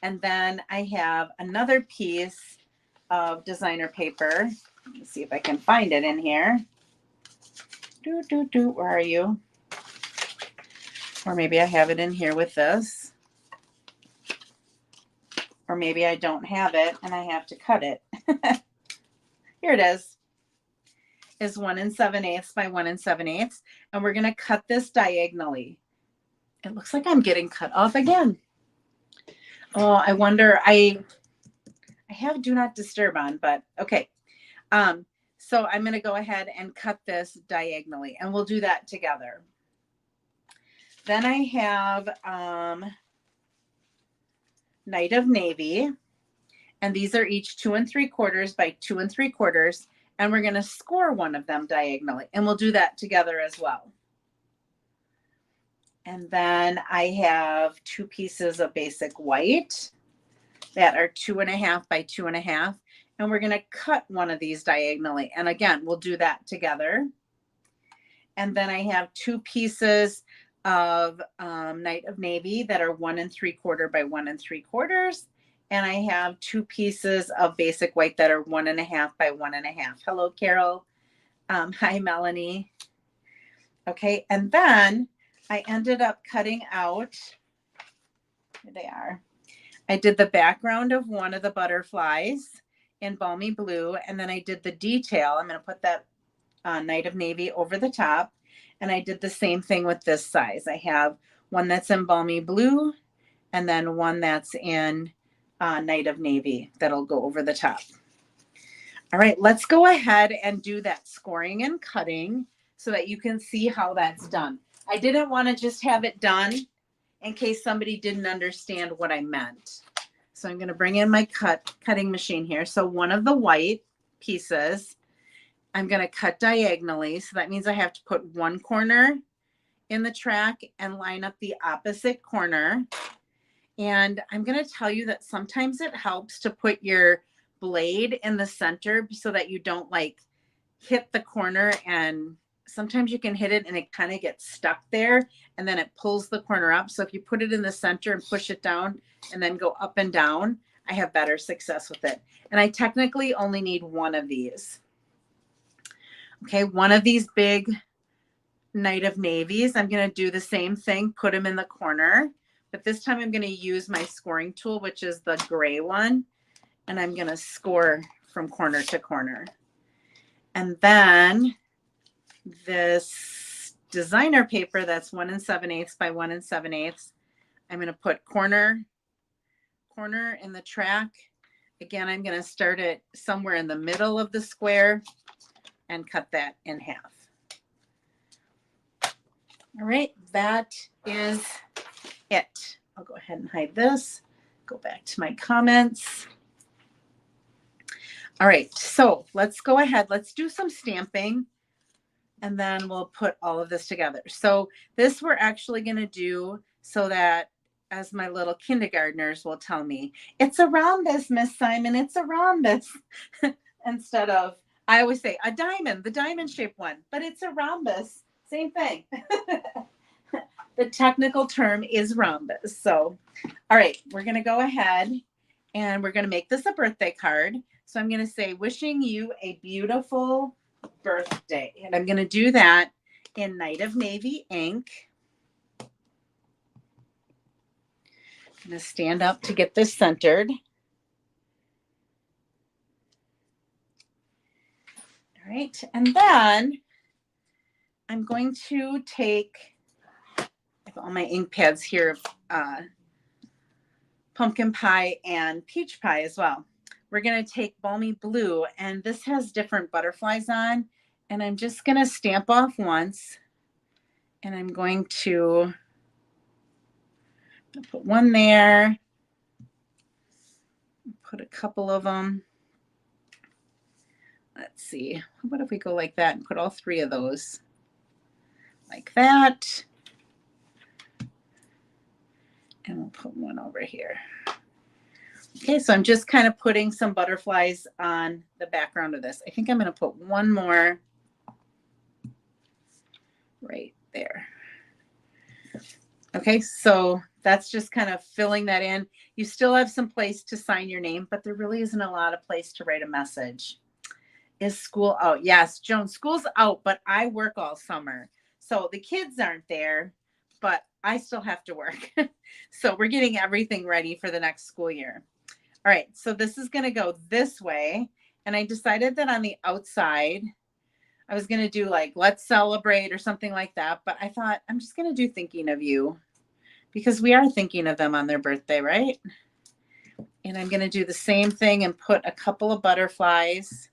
And then I have another piece of designer paper. Let's see if I can find it in here. Where are you? Or maybe I have it in here with this. Or maybe I don't have it and I have to cut it. Here it is. Is 1 7/8 by 1 7/8. And we're going to cut this diagonally. It looks like I'm getting cut off again. Oh, I wonder, I have do not disturb on, but okay. So I'm going to go ahead and cut this diagonally, and we'll do that together. Then I have Night of Navy, and these are each 2 3/4 by 2 3/4, and we're going to score one of them diagonally, and we'll do that together as well. And then I have 2 pieces of basic white that are 2.5 by 2.5. And we're going to cut one of these diagonally. And again, we'll do that together. And then I have 2 pieces of Night of Navy that are 1 3/4 by 1 3/4. And I have 2 pieces of basic white that are 1.5 by 1.5. Hello, Carol. Hi, Melanie. Okay, and then I ended up cutting out, here they are. I did the background of one of the butterflies in Balmy Blue, and then I did the detail. I'm going to put that Night of Navy over the top, and I did the same thing with this size. I have one that's in Balmy Blue, and then one that's in Night of Navy that'll go over the top. All right, let's go ahead and do that scoring and cutting so that you can see how that's done. I didn't want to just have it done in case somebody didn't understand what I meant. So I'm going to bring in my cutting machine here. So one of the white pieces, I'm going to cut diagonally. So that means I have to put one corner in the track and line up the opposite corner. And I'm going to tell you that sometimes it helps to put your blade in the center so that you don't like hit the corner, and sometimes you can hit it and it kind of gets stuck there and then it pulls the corner up. So if you put it in the center and push it down and then go up and down, I have better success with it. And I technically only need one of these. Okay, one of these big Night of Navies, I'm going to do the same thing, put them in the corner, but this time I'm going to use my scoring tool, which is the gray one, and I'm going to score from corner to corner. And then this designer paper that's 1 7/8 by 1 7/8, I'm going to put corner in the track. Again, I'm going to start it somewhere in the middle of the square and cut that in half. All right, that is it. I'll go ahead and hide this, go back to my comments. All right, so let's go ahead. Let's do some stamping, and then we'll put all of this together. So this we're actually going to do so that, as my little kindergartners will tell me, it's a rhombus, Miss Simon, it's a rhombus. Instead of, I always say a diamond, the diamond shaped one, but it's a rhombus. Same thing. The technical term is rhombus. So, all right, we're going to go ahead and we're going to make this a birthday card. So I'm going to say, wishing you a beautiful birthday. And I'm going to do that in Night of Navy ink. I'm going to stand up to get this centered. All right. And then I'm going to take, I have all my ink pads here, pumpkin pie and peach pie as well. We're going to take Balmy Blue, and this has different butterflies on, and I'm just going to stamp off once, and I'm going to put one there, put a couple of them. Let's see, what if we go like that and put all three of those like that, and we'll put one over here. Okay, so I'm just kind of putting some butterflies on the background of this. I think I'm going to put one more right there. Okay, so that's just kind of filling that in. You still have some place to sign your name, but there really isn't a lot of place to write a message. Is school out? Yes, Joan, school's out, but I work all summer. So the kids aren't there, but I still have to work. So we're getting everything ready for the next school year. All right, so this is going to go this way. And I decided that on the outside, I was going to do like, let's celebrate or something like that. But I thought, I'm just going to do thinking of you, because we are thinking of them on their birthday, right? And I'm going to do the same thing and put a couple of butterflies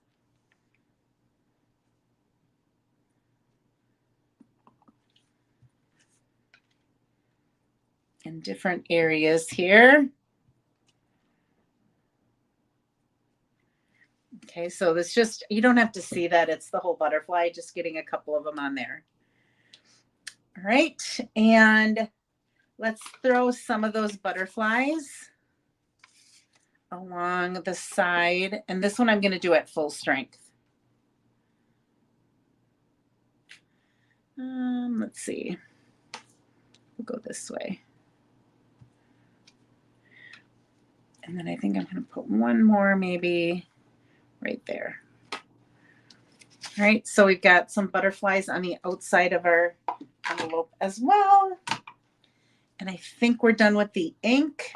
in different areas here. Okay, so this just, you don't have to see that it's the whole butterfly, just getting a couple of them on there. All right, and let's throw some of those butterflies along the side. And this one I'm going to do at full strength. Let's see. We'll go this way. And then I think I'm going to put one more maybe right there. All right, so we've got some butterflies on the outside of our envelope as well. And I think we're done with the ink.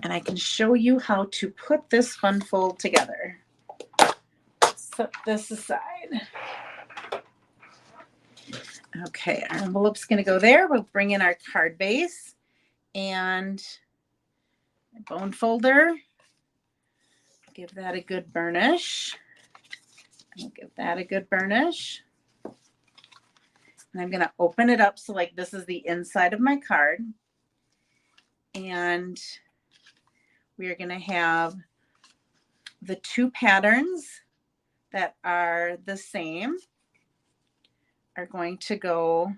and I can show you how to put this fun fold together. Set this aside. Okay, our envelope's going to go there. We'll bring in our card base and bone folder. Give that a good burnish. I'll give that a good burnish. And I'm going to open it up so like this is the inside of my card. And we are going to have the two patterns that are the same are going to go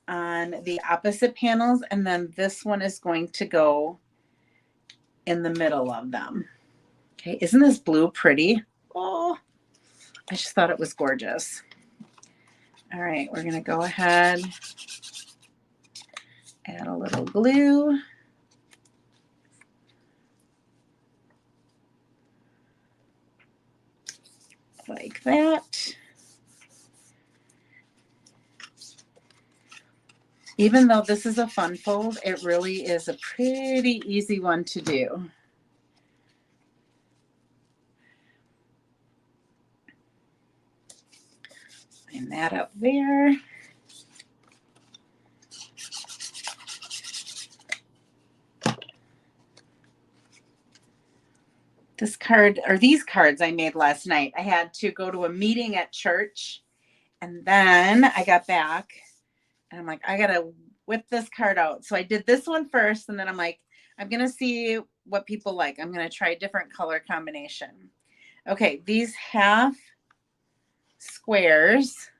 on the opposite panels, and then this one is going to go in the middle of them. Okay, isn't this blue pretty? Oh, I just thought it was gorgeous. All right, we're going to go ahead, add a little glue. Like that. Even though this is a fun fold, it really is a pretty easy one to do. Line that up there. This card, or these cards I made last night. I had to go to a meeting at church, and then I got back, and I'm like, I gotta whip this card out. So I did this one first, and then I'm like, I'm gonna see what people like. I'm gonna try a different color combination. Okay, these half squares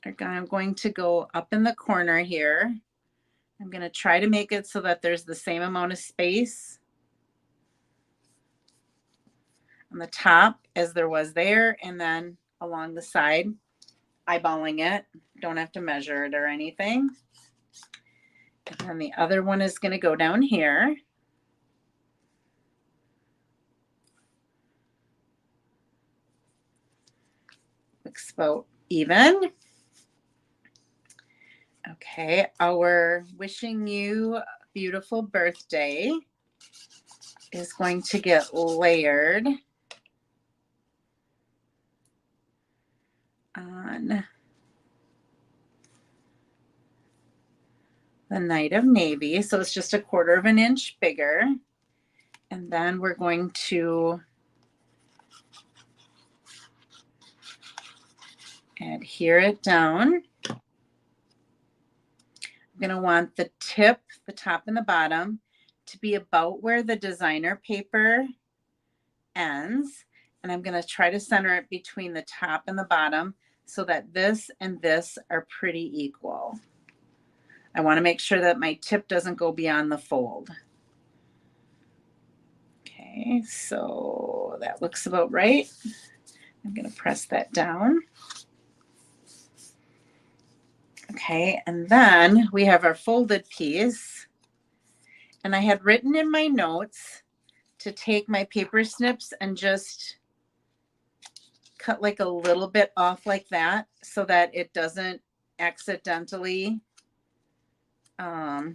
are going to go up in the corner here. I'm going to try to make it so that there's the same amount of space on the top as there was there, and then along the side, eyeballing it. Don't have to measure it or anything. And then the other one is going to go down here. Looks about even. Okay, our wishing you a beautiful birthday is going to get layered on the Knight of Navy. So it's just 1/4 of an inch bigger. And then we're going to adhere it down. I'm going to want the tip, the top and the bottom, to be about where the designer paper ends. And I'm going to try to center it between the top and the bottom so that this and this are pretty equal. I want to make sure that my tip doesn't go beyond the fold. Okay, so that looks about right. I'm going to press that down. Okay, and then we have our folded piece. And I had written in my notes to take my paper snips and just cut like a little bit off like that so that it doesn't accidentally, let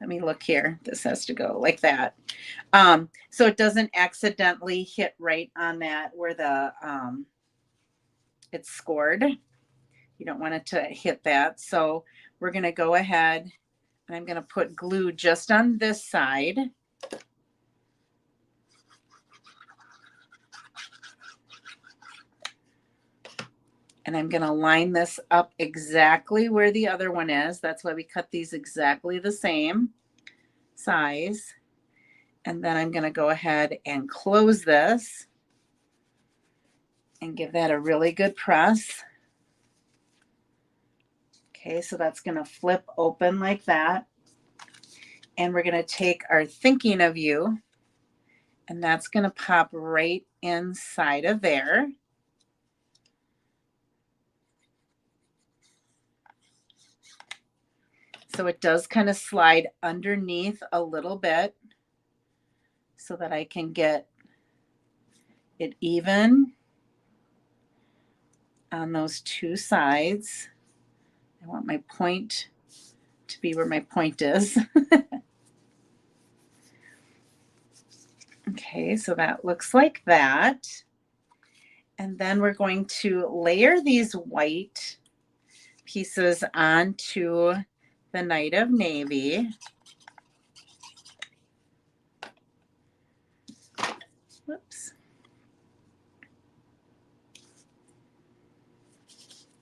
me look here. This has to go like that. So it doesn't accidentally hit right on that where the, it's scored. You don't want it to hit that. So we're going to go ahead and I'm going to put glue just on this side. And I'm going to line this up exactly where the other one is. That's why we cut these exactly the same size. And then I'm going to go ahead and close this and give that a really good press. Okay, so that's going to flip open like that. And we're going to take our thinking of you, and that's going to pop right inside of there. So it does kind of slide underneath a little bit so that I can get it even on those two sides. I want my point to be where my point is. Okay, so that looks like that. And then we're going to layer these white pieces onto the Night of Navy. Whoops.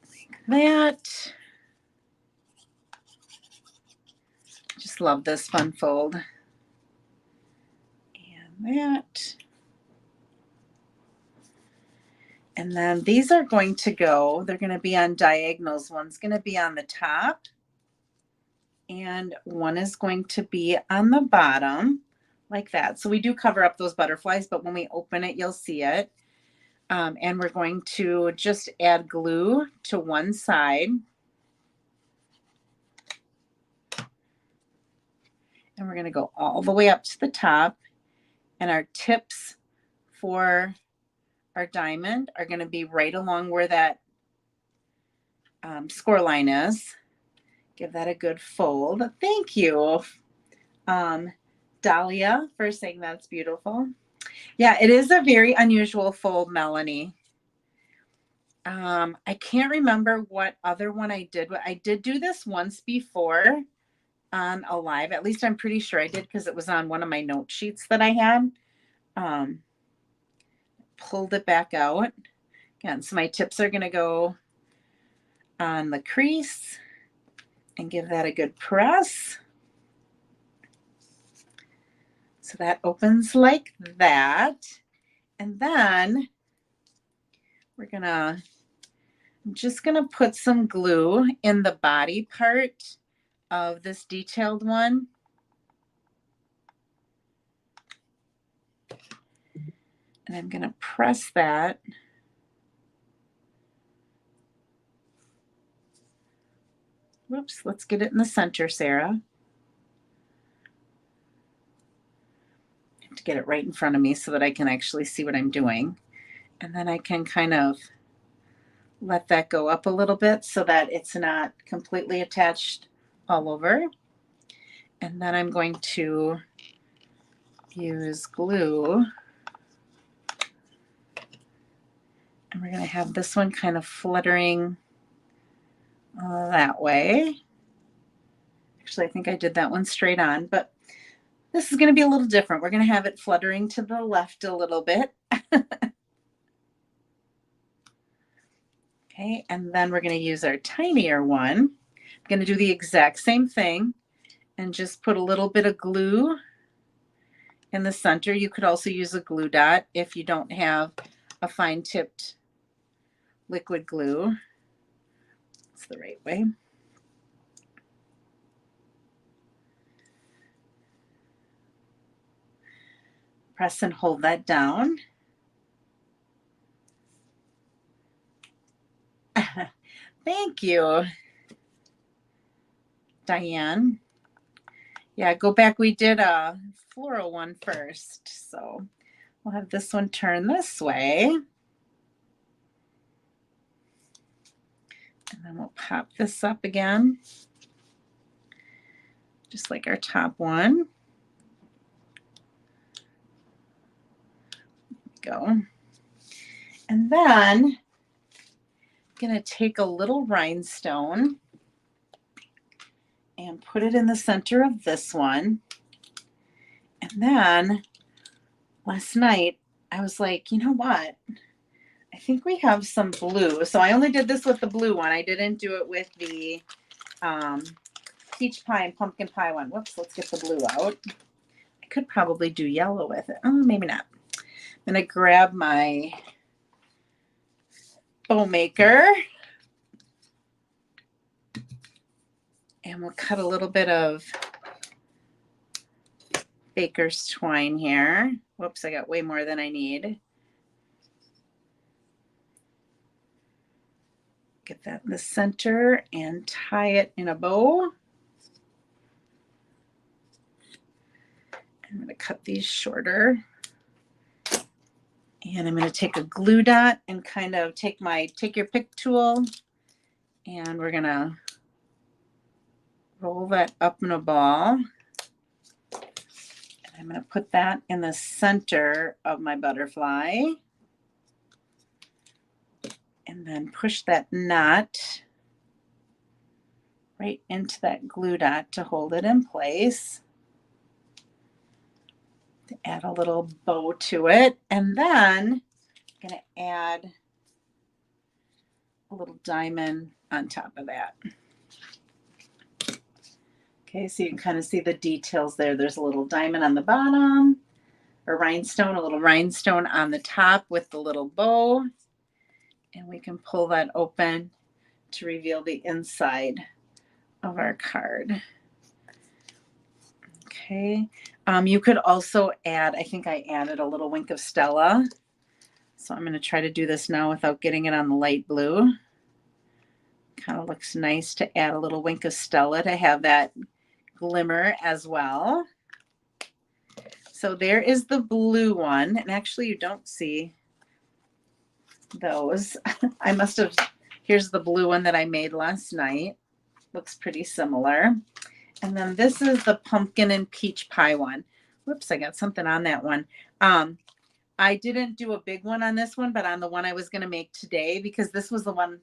Like that. Just love this fun fold. And that. And then these are going to go, they're going to be on diagonals. One's going to be on the top and one is going to be on the bottom like that. So we do cover up those butterflies, but when we open it, you'll see it. And we're going to just add glue to one side. And we're going to go all the way up to the top. And our tips for our diamond are going to be right along where that score line is. Give that a good fold. Thank you, Dahlia, for saying that's beautiful. Yeah, it is a very unusual fold, Melanie. I can't remember what other one I did. I did do this once before on a live. At least I'm pretty sure I did because it was on one of my note sheets that I had. Pulled it back out. Again, so my tips are going to go on the crease and give that a good press. So that opens like that. And then I'm just gonna put some glue in the body part of this detailed one. And I'm gonna press that. Whoops, let's get it in the center, Sarah. I have to get it right in front of me so that I can actually see what I'm doing. And then I can kind of let that go up a little bit so that it's not completely attached all over. And then I'm going to use glue. And we're going to have this one kind of fluttering that way. Actually, I think I did that one straight on, but this is going to be a little different. We're going to have it fluttering to the left a little bit. Okay, and then we're going to use our tinier one. I'm going to do the exact same thing and just put a little bit of glue in the center. You could also use a glue dot if you don't have a fine tipped liquid glue. That's the right way. Press and hold that down. Thank you, Diane. Yeah, go back. We did a floral one first. So we'll have this one turn this way. And then we'll pop this up again, just like our top one. Go. And then I'm going to take a little rhinestone and put it in the center of this one. And then last night I was like, you know what? I think we have some blue. So I only did this with the blue one. I didn't do it with the peach pie and pumpkin pie one. Whoops, let's get the blue out. I could probably do yellow with it. Oh, maybe not. I'm going to grab my bow maker and we'll cut a little bit of baker's twine here. Whoops, I got way more than I need. Get that in the center and tie it in a bow. I'm going to cut these shorter. And I'm going to take a glue dot and kind of take your pick tool and we're going to roll that up in a ball. And I'm going to put that in the center of my butterfly. And then push that knot right into that glue dot to hold it in place. To add a little bow to it. And then I'm going to add a little diamond on top of that. Okay, so you can kind of see the details there. There's a little diamond on the bottom, or rhinestone, a little rhinestone on the top with the little bow. And we can pull that open to reveal the inside of our card. Okay, you could also add, I think I added a little wink of Stella. So I'm going to try to do this now without getting it on the light blue. Kind of looks nice to add a little wink of Stella to have that glimmer as well. So there is the blue one. And actually you don't see those. I must have, here's the blue one that I made last night. Looks pretty similar. And then this is the pumpkin and peach pie one. Whoops, I got something on that one. I didn't do a big one on this one, but on the one I was going to make today, because this was the one,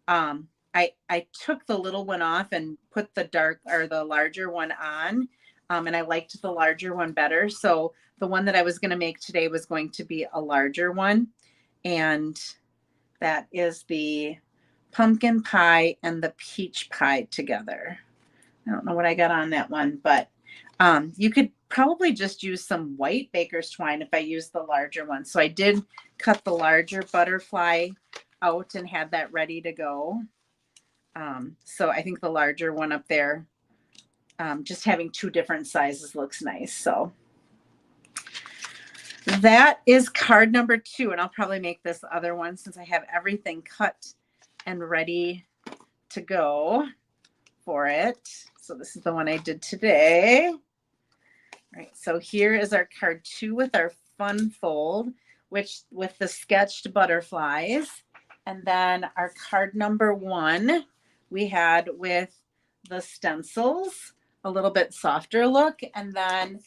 I took the little one off and put the dark or the larger one on. And I liked the larger one better. So the one that I was going to make today was going to be a larger one. And that is the pumpkin pie and the peach pie together. I don't know what I got on that one, but you could probably just use some white baker's twine if I use the larger one. So I did cut the larger butterfly out and had that ready to go. So I think the larger one up there, just having two different sizes looks nice. So that is card number 2. And I'll probably make this other one since I have everything cut and ready to go for it. So this is the one I did today. All right, so here is our card 2 with our fun fold, which with the sketched butterflies. And then our card number 1 we had with the stencils, a little bit softer look. And then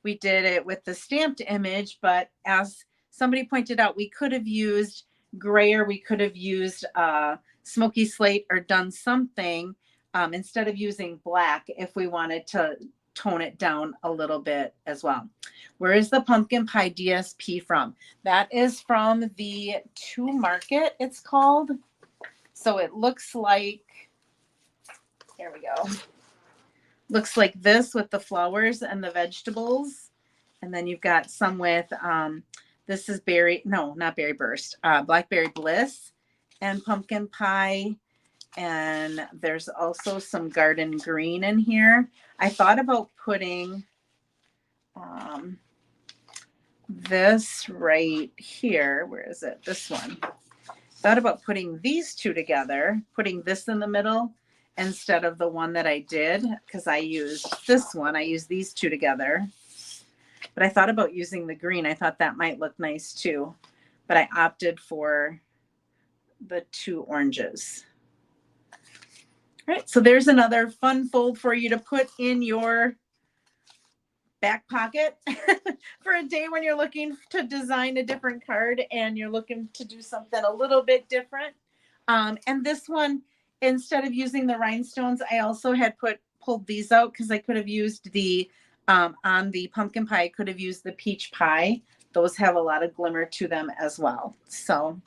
we did it with the stamped image, but as somebody pointed out, we could have used gray, or we could have used smoky slate, or done something instead of using black if we wanted to tone it down a little bit as well. Where is the pumpkin pie DSP from? That is from the To Market, it's called. So it looks like, here we go. Looks like this with the flowers and the vegetables. And then you've got some with, this is not berry burst, blackberry bliss and pumpkin pie. And there's also some garden green in here. I thought about putting this right here. Where is it? This one. Thought about putting these two together, putting this in the middle instead of the one that I did, because I used this one. I used these two together. But I thought about using the green. I thought that might look nice too. But I opted for the 2 oranges. All right, so there's another fun fold for you to put in your back pocket for a day when you're looking to design a different card and you're looking to do something a little bit different. And this one, instead of using the rhinestones, I also had pulled these out because I could have used the, on the pumpkin pie, I could have used the peach pie. Those have a lot of glimmer to them as well. So,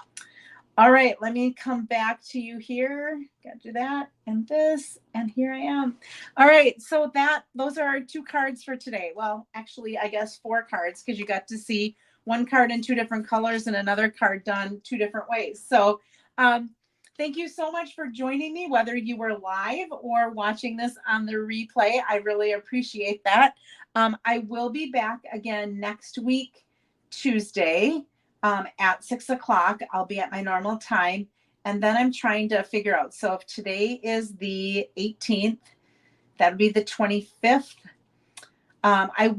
all right, let me come back to you here. Got to do that and this, and here I am. All right, so those are our 2 cards for today. Well, actually, I guess 4 cards, because you got to see one card in 2 different colors and another card done 2 different ways. So thank you so much for joining me, whether you were live or watching this on the replay. I really appreciate that. I will be back again next week, Tuesday. At 6 o'clock, I'll be at my normal time. And then I'm trying to figure out. So if today is the 18th, that'll be the 25th. I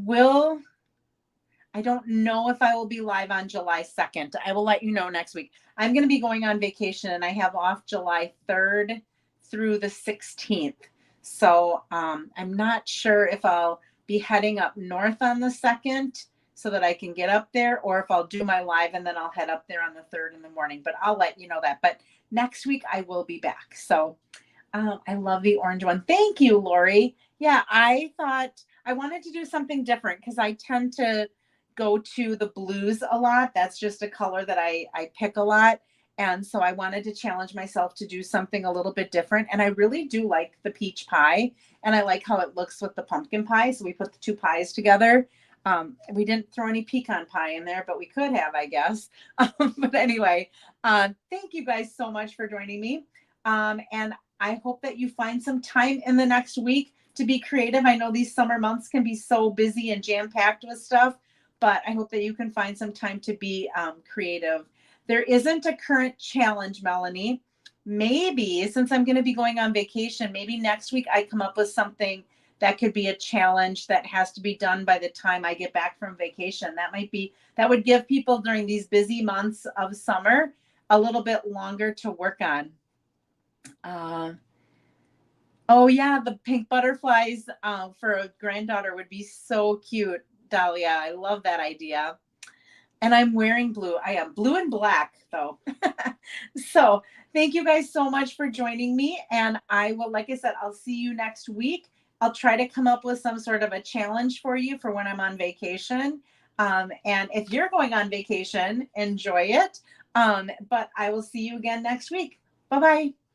don't know if I will be live on July 2nd. I will let you know next week. I'm going to be going on vacation and I have off July 3rd through the 16th. So I'm not sure if I'll be heading up north on the 2nd so that I can get up there, or if I'll do my live and then I'll head up there on the 3rd in the morning. But I'll let you know that. But next week I will be back. So I love the orange one. Thank you, Lori. Yeah, I thought I wanted to do something different because I tend to go to the blues a lot. That's just a color that I pick a lot. And so I wanted to challenge myself to do something a little bit different. And I really do like the peach pie. And I like how it looks with the pumpkin pie. So we put the two pies together. We didn't throw any pecan pie in there, but we could have, I guess. But anyway, thank you guys so much for joining me. And I hope that you find some time in the next week to be creative. I know these summer months can be so busy and jam packed with stuff, but I hope that you can find some time to be creative. There isn't a current challenge, Melanie. Maybe since I'm going to be going on vacation, maybe next week I come up with something that could be a challenge that has to be done by the time I get back from vacation. That would give people during these busy months of summer a little bit longer to work on. Uh, oh yeah, the pink butterflies for a granddaughter would be so cute, Dahlia. I love that idea. And I'm wearing blue. I am blue and black though. So thank you guys so much for joining me. And I will, like I said, I'll see you next week. I'll try to come up with some sort of a challenge for you for when I'm on vacation. And if you're going on vacation, enjoy it. But I will see you again next week. Bye bye.